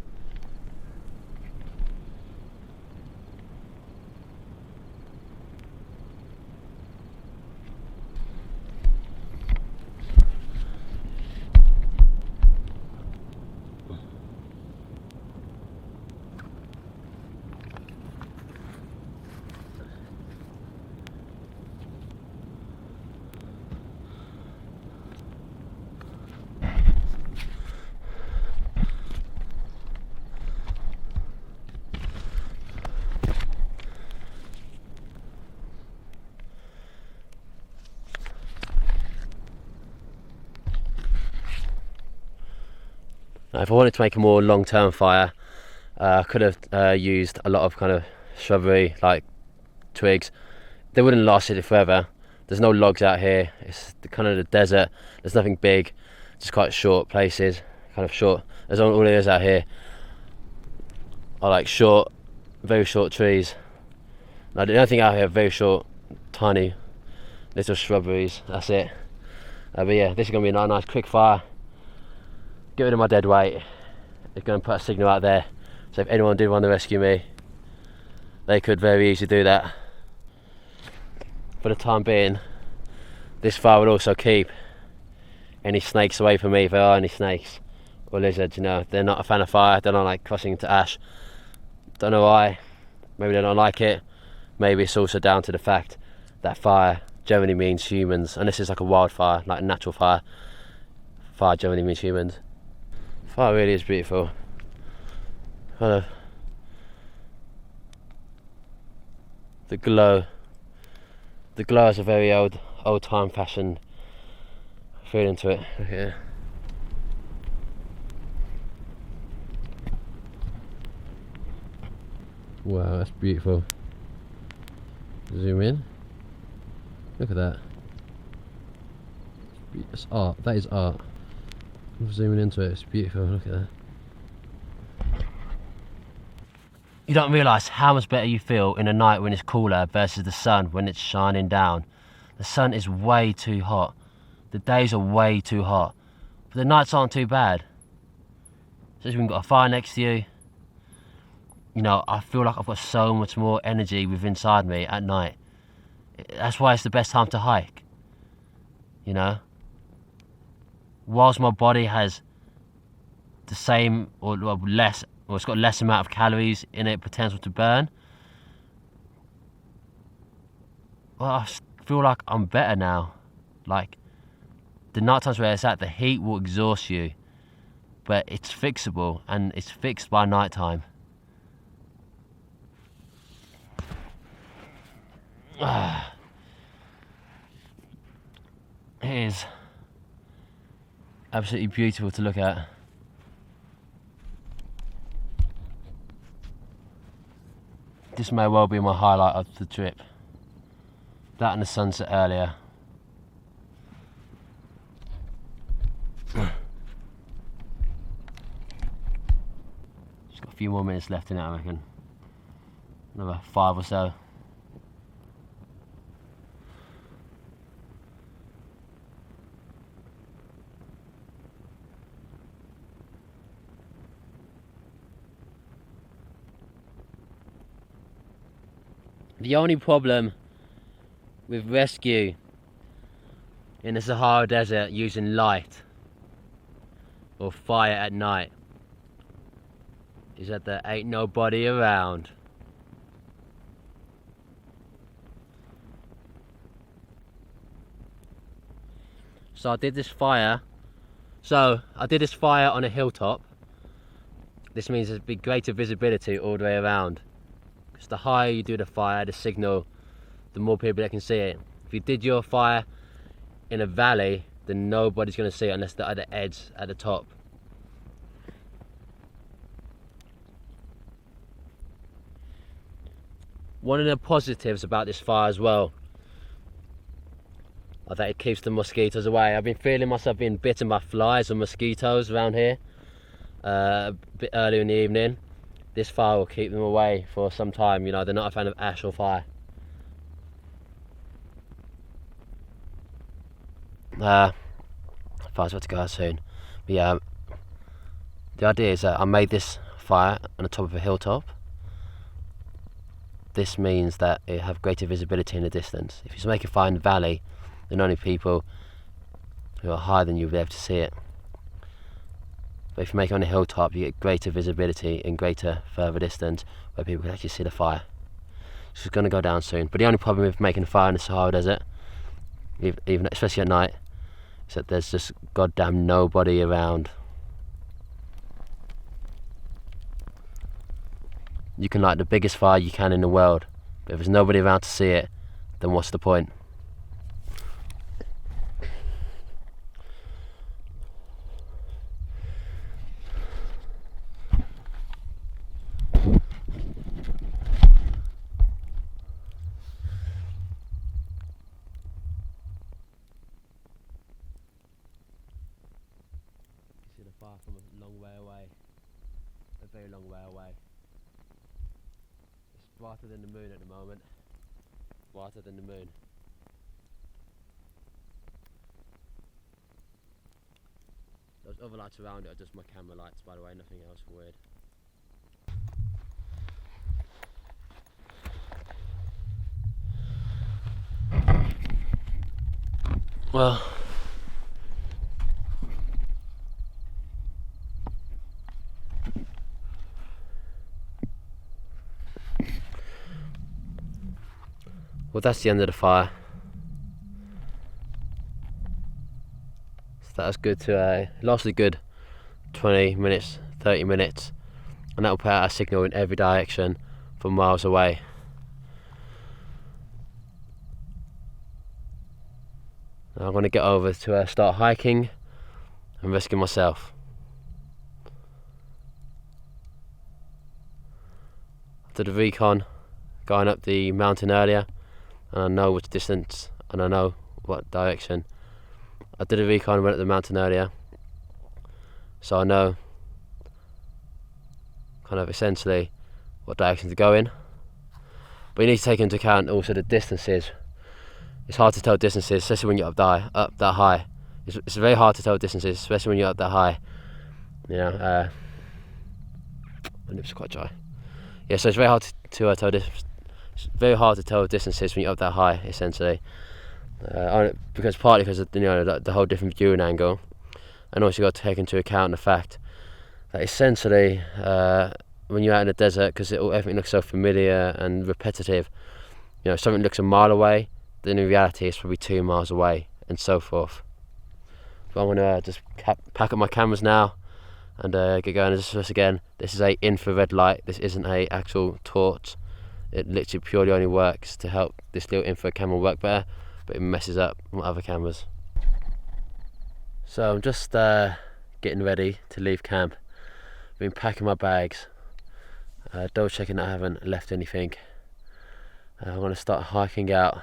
Now, if I wanted to make a more long-term fire, I could have used a lot of kind of shrubbery, like twigs. They wouldn't last it forever. There's no logs out here. It's kind of the desert. There's nothing big, just quite short places, kind of short. There's all there is out here are like short, very short trees. Now the only thing out here are very short, tiny little shrubberies. That's it. But yeah, this is gonna be a nice quick fire. Get rid of my dead weight. It's gonna put a signal out there. So if anyone did want to rescue me, they could very easily do that. For the time being, this fire will also keep any snakes away from me, if there are any snakes or lizards. You know, they're not a fan of fire. They don't like crossing into ash. Don't know why. Maybe they don't like it. Maybe it's also down to the fact that fire generally means humans, and this is like a wildfire, like a natural fire. Fire generally means humans. Fire really is beautiful. Kind of the glow has a very old time fashioned feeling to it. Okay. Wow, that's beautiful. Zoom in. Look at that. It's art. That is art. I'm zooming into it. It's beautiful. Look at that. You don't realise how much better you feel in the night when it's cooler versus the sun when it's shining down. The sun is way too hot. The days are way too hot. But the nights aren't too bad. Especially when you've got a fire next to you. You know, I feel like I've got so much more energy within inside me at night. That's why it's the best time to hike. You know? Whilst my body has the same or less, or it's got less amount of calories in it, potential to burn, well, I feel like I'm better now. Like, the night times where it's at, the heat will exhaust you, but it's fixable, and it's fixed by night time. It is absolutely beautiful to look at. This may well be my highlight of the trip. That and the sunset earlier. Just got a few more minutes left in it, I reckon. Another 5 or so. The only problem with rescue in the Sahara Desert using light or fire at night is that there ain't nobody around. So I did this fire on a hilltop. This means there'll be greater visibility all the way around. Because the higher you do the fire, the signal, the more people that can see it. If you did your fire in a valley, then nobody's going to see it unless they're at the edge, at the top. One of the positives about this fire as well are that it keeps the mosquitoes away. I've been feeling myself being bitten by flies and mosquitoes around here a bit earlier in the evening. This fire will keep them away for some time. You know, they're not a fan of ash or fire. Fire's about to go out soon. But yeah, the idea is that I made this fire on the top of a hilltop. This means that it have greater visibility in the distance. If you just make a fire in the valley, then only people who are higher than you will be able to see it. But if you make it on a hilltop, you get greater visibility in greater further distance where people can actually see the fire. So it's going to go down soon. But the only problem with making a fire in the Sahara Desert, even especially at night, is that there's just goddamn nobody around. You can light the biggest fire you can in the world, but if there's nobody around to see it, then what's the point? far from a long way away. A very long way away. It's brighter than the moon at the moment. Brighter than the moon. Those other lights around it are just my camera lights, by the way, nothing else weird. Well, that's the end of the fire. So that was good to it lasted a good 20 minutes, 30 minutes, and that will put out a signal in every direction from miles away. Now I'm going to get over to start hiking and rescue myself. I did a recon going up the mountain earlier, and I know which distance and I know what direction. I did a recon and went up the mountain earlier, so I know kind of essentially what direction to go in. But you need to take into account also the distances. It's hard to tell distances, especially when you're up that high. It's very hard to tell distances, especially when you're up that high. You know, my lips are quite dry. Yeah, so it's very hard to tell this. It's very hard to tell distances when you're up that high, essentially. Partly because of, you know, the whole different viewing angle, and also you got to take into account the fact that essentially when you're out in the desert, because everything looks so familiar and repetitive, you know, something looks a mile away, then in reality it's probably 2 miles away, and so forth. But I'm gonna just pack up my cameras now and get going. Just again, this is a infrared light. This isn't a actual torch. It literally purely only works to help this little infrared camera work better, but it messes up my other cameras. So I'm just getting ready to leave camp. I've been packing my bags, double checking that I haven't left anything. I'm going to start hiking out,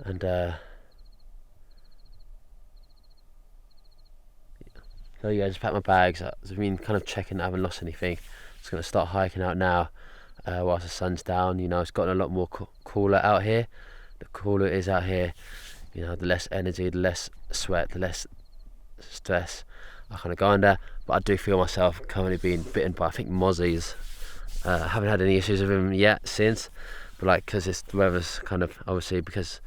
and so yeah, just pack my bags. I've been kind of checking that I haven't lost anything. Just going to start hiking out now whilst the sun's down. You know, it's gotten a lot more cooler out here. The cooler it is out here, you know, the less energy, the less sweat, the less stress I kind of go under. But I do feel myself currently being bitten by, I think, mozzies. I haven't had any issues with them yet since, but like, because the weather's kind of, obviously, because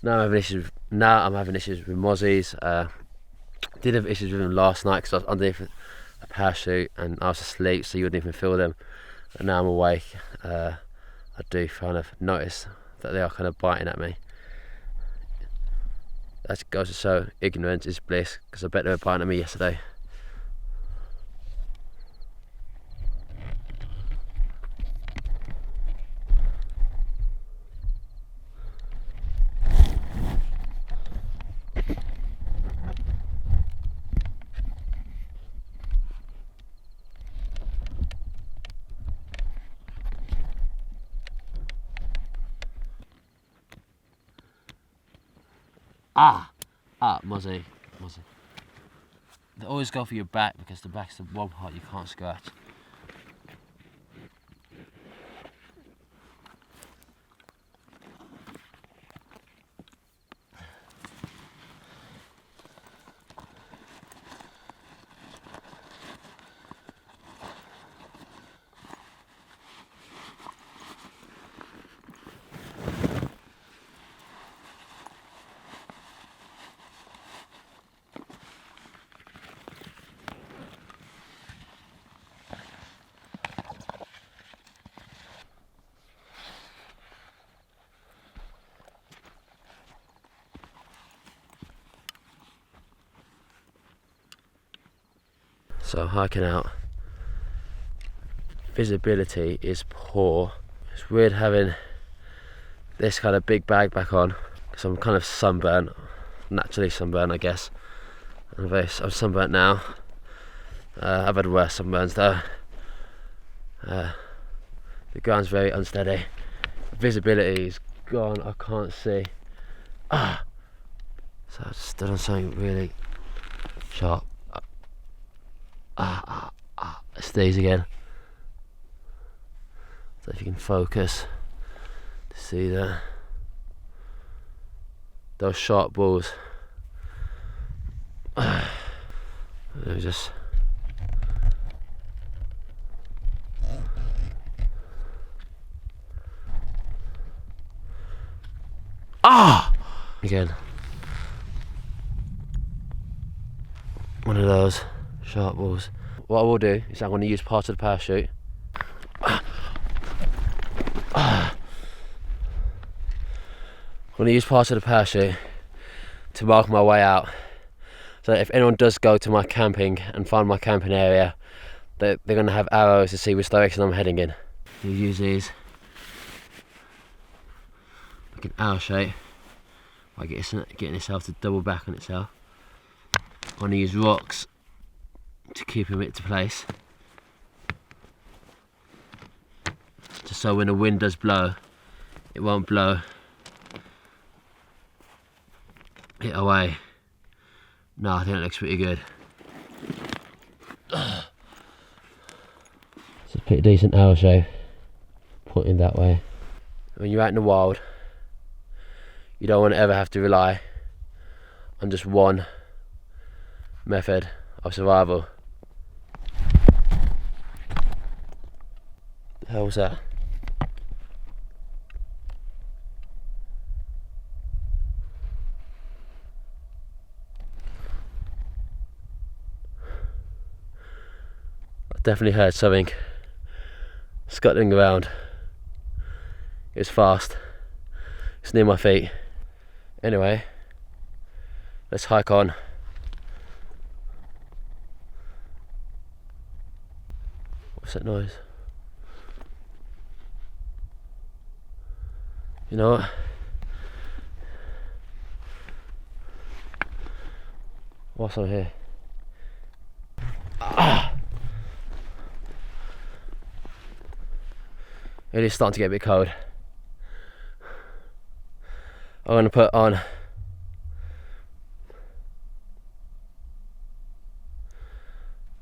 now I'm having issues with mozzies. Did have issues with them last night because I was underneath a parachute and I was asleep, so you wouldn't even feel them. And now I'm awake, I do kind of notice that they are kind of biting at me. That goes to show ignorance is bliss, because I bet they were biting at me yesterday. Mozzie. They always go for your back because the back's the one part you can't scratch. So hiking out, visibility is poor. It's weird having this kind of big bag back on because I'm kind of sunburnt, naturally sunburnt I guess. I'm sunburnt now. I've had worse sunburns though. The ground's very unsteady. Visibility is gone, I can't see. So I just stood on something really sharp. It's these again. So if you can focus to see that. Those sharp balls. Let me just. Again. One of those sharp balls. What I will do is I'm going to use part of the parachute. I'm going to use part of the parachute to mark my way out. So if anyone does go to my camping and find my camping area, they're going to have arrows to see which direction I'm heading in. You use these like an arrow shape by getting itself to double back on itself. I'm going to use rocks to keep it to place, just so when the wind does blow, it won't blow it away. No, I think it looks pretty good. It's a pretty decent arrow shape, pointing that way. When you're out in the wild, you don't want to ever have to rely on just one method of survival. The hell was that? I definitely heard something scuttling around. It was fast. It's near my feet. Anyway, let's hike on. What's that noise? You know what? What's on here? It is starting to get a bit cold. I'm going to put on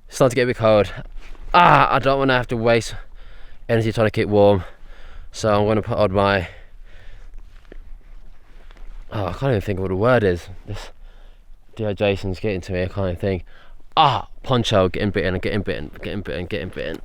starting to get a bit cold. I don't want to have to waste energy trying to keep warm, so I'm going to put on my I can't even think of what the word is. This dehydration's getting to me. I can't even think. Poncho, getting bitten.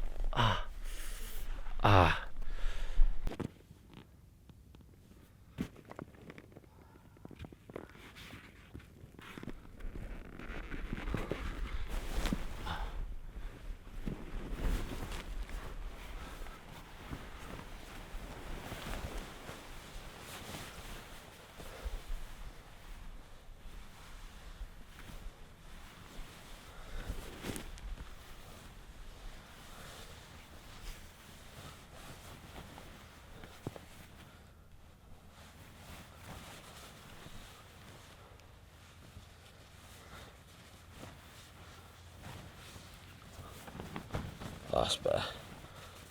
That's better.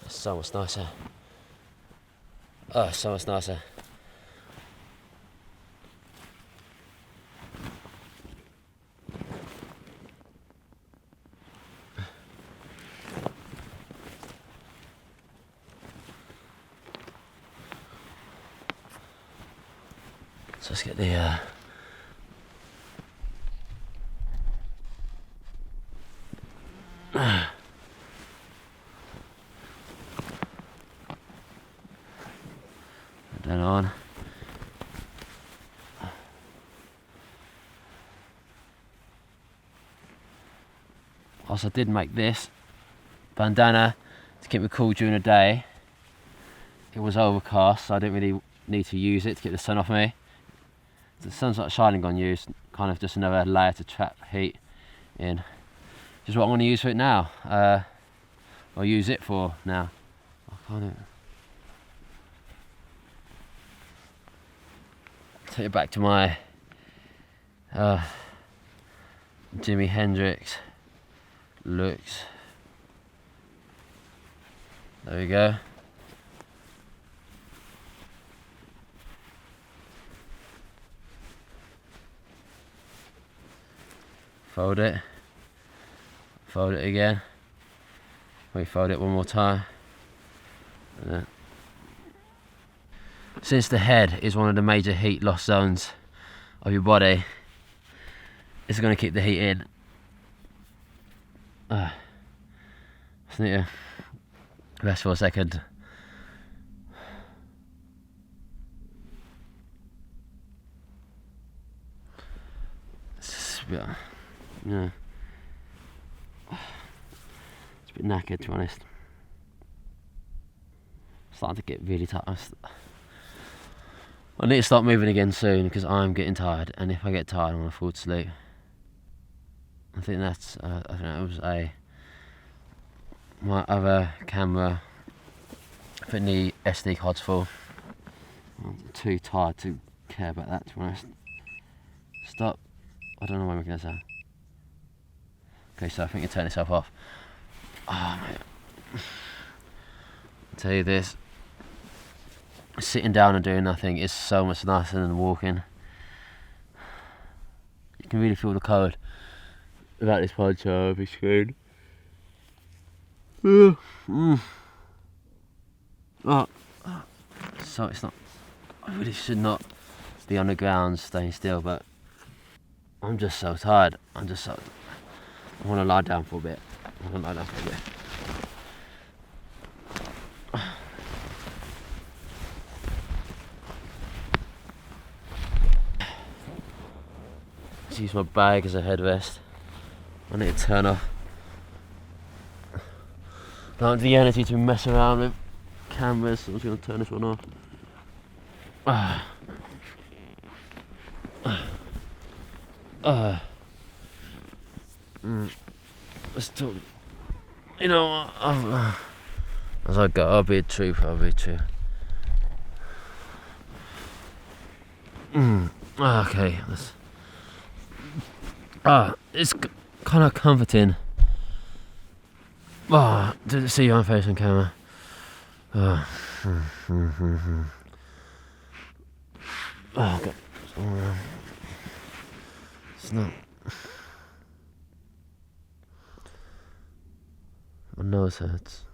That's so much nicer. Oh, so much nicer. So let's get the then on. Also, I did make this bandana to keep me cool during the day. It was overcast, so I didn't really need to use it to get the sun off me. The sun's not shining on you, it's kind of just another layer to trap heat in. Which is what I'm going to use for it now. I'll use it for now. I can't. Take it back to my Jimi Hendrix looks. There we go. Fold it, Fold it again. Refold it one more time. And then. Since the head is one of the major heat loss zones of your body, it's going to keep the heat in. Just need to rest for a second. It's a bit, yeah. It's a bit knackered, to be honest. Starting to get really tired. I need to start moving again soon because I'm getting tired, and if I get tired, I'm gonna fall asleep. I think that's. I think that was my other camera. I think the SD card's full. I'm too tired to care about that, to be honest. Stop. I don't know why I'm making that sound. Okay, so I think you turn itself off. Oh, mate. I'll tell you this. Sitting down and doing nothing is so much nicer than walking. You can really feel the cold without this poncho over your screen. So it's not. I really should not be on the ground staying still, but I'm just so tired. I want to lie down for a bit. Let's use my bag as a headrest. I need to turn off. I don't have the energy to mess around with cameras, so I'm just going to turn this one off. Let's talk. You know what? As I go, I'll be a trooper. Okay, let's. It's kind of comforting. To see your own face on camera. God. It's not. My nose hurts.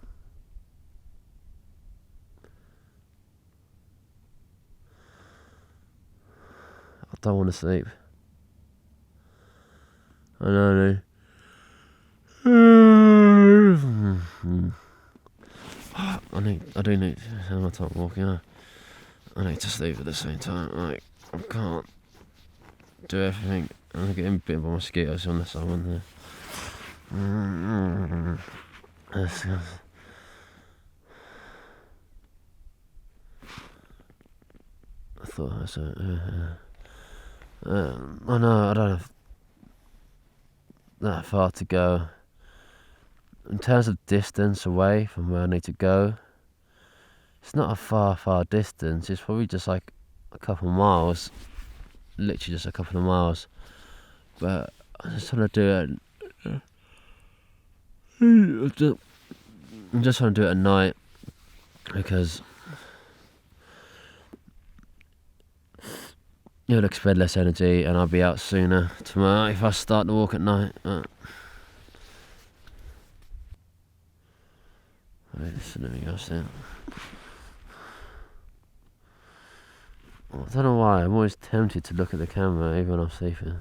I don't want to sleep. I know. I do need to have my time walking. I need to sleep at the same time. Like, I can't do everything. I'm getting bitten by mosquitoes unless I want to. I thought I said. I know I don't have that far to go. In terms of distance away from where I need to go, it's not a far distance. It's probably just like a couple of miles, literally just a couple of miles. But I'm just trying to do it. I'm just trying to do it at night because it'll expend less energy and I'll be out sooner tomorrow if I start to walk at night. Let me go sit. I don't know why, I'm always tempted to look at the camera even when I'm sleeping.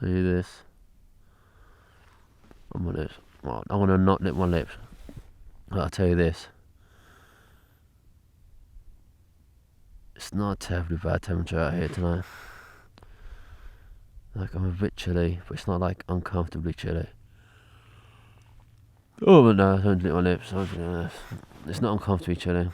Tell you this. I'm gonna not nip my lips. I'll tell you this. It's not a terribly bad temperature out here tonight. Like, I'm a bit chilly, but it's not like uncomfortably chilly. Oh, but no, I don't lick my lips. It's not uncomfortably chilly.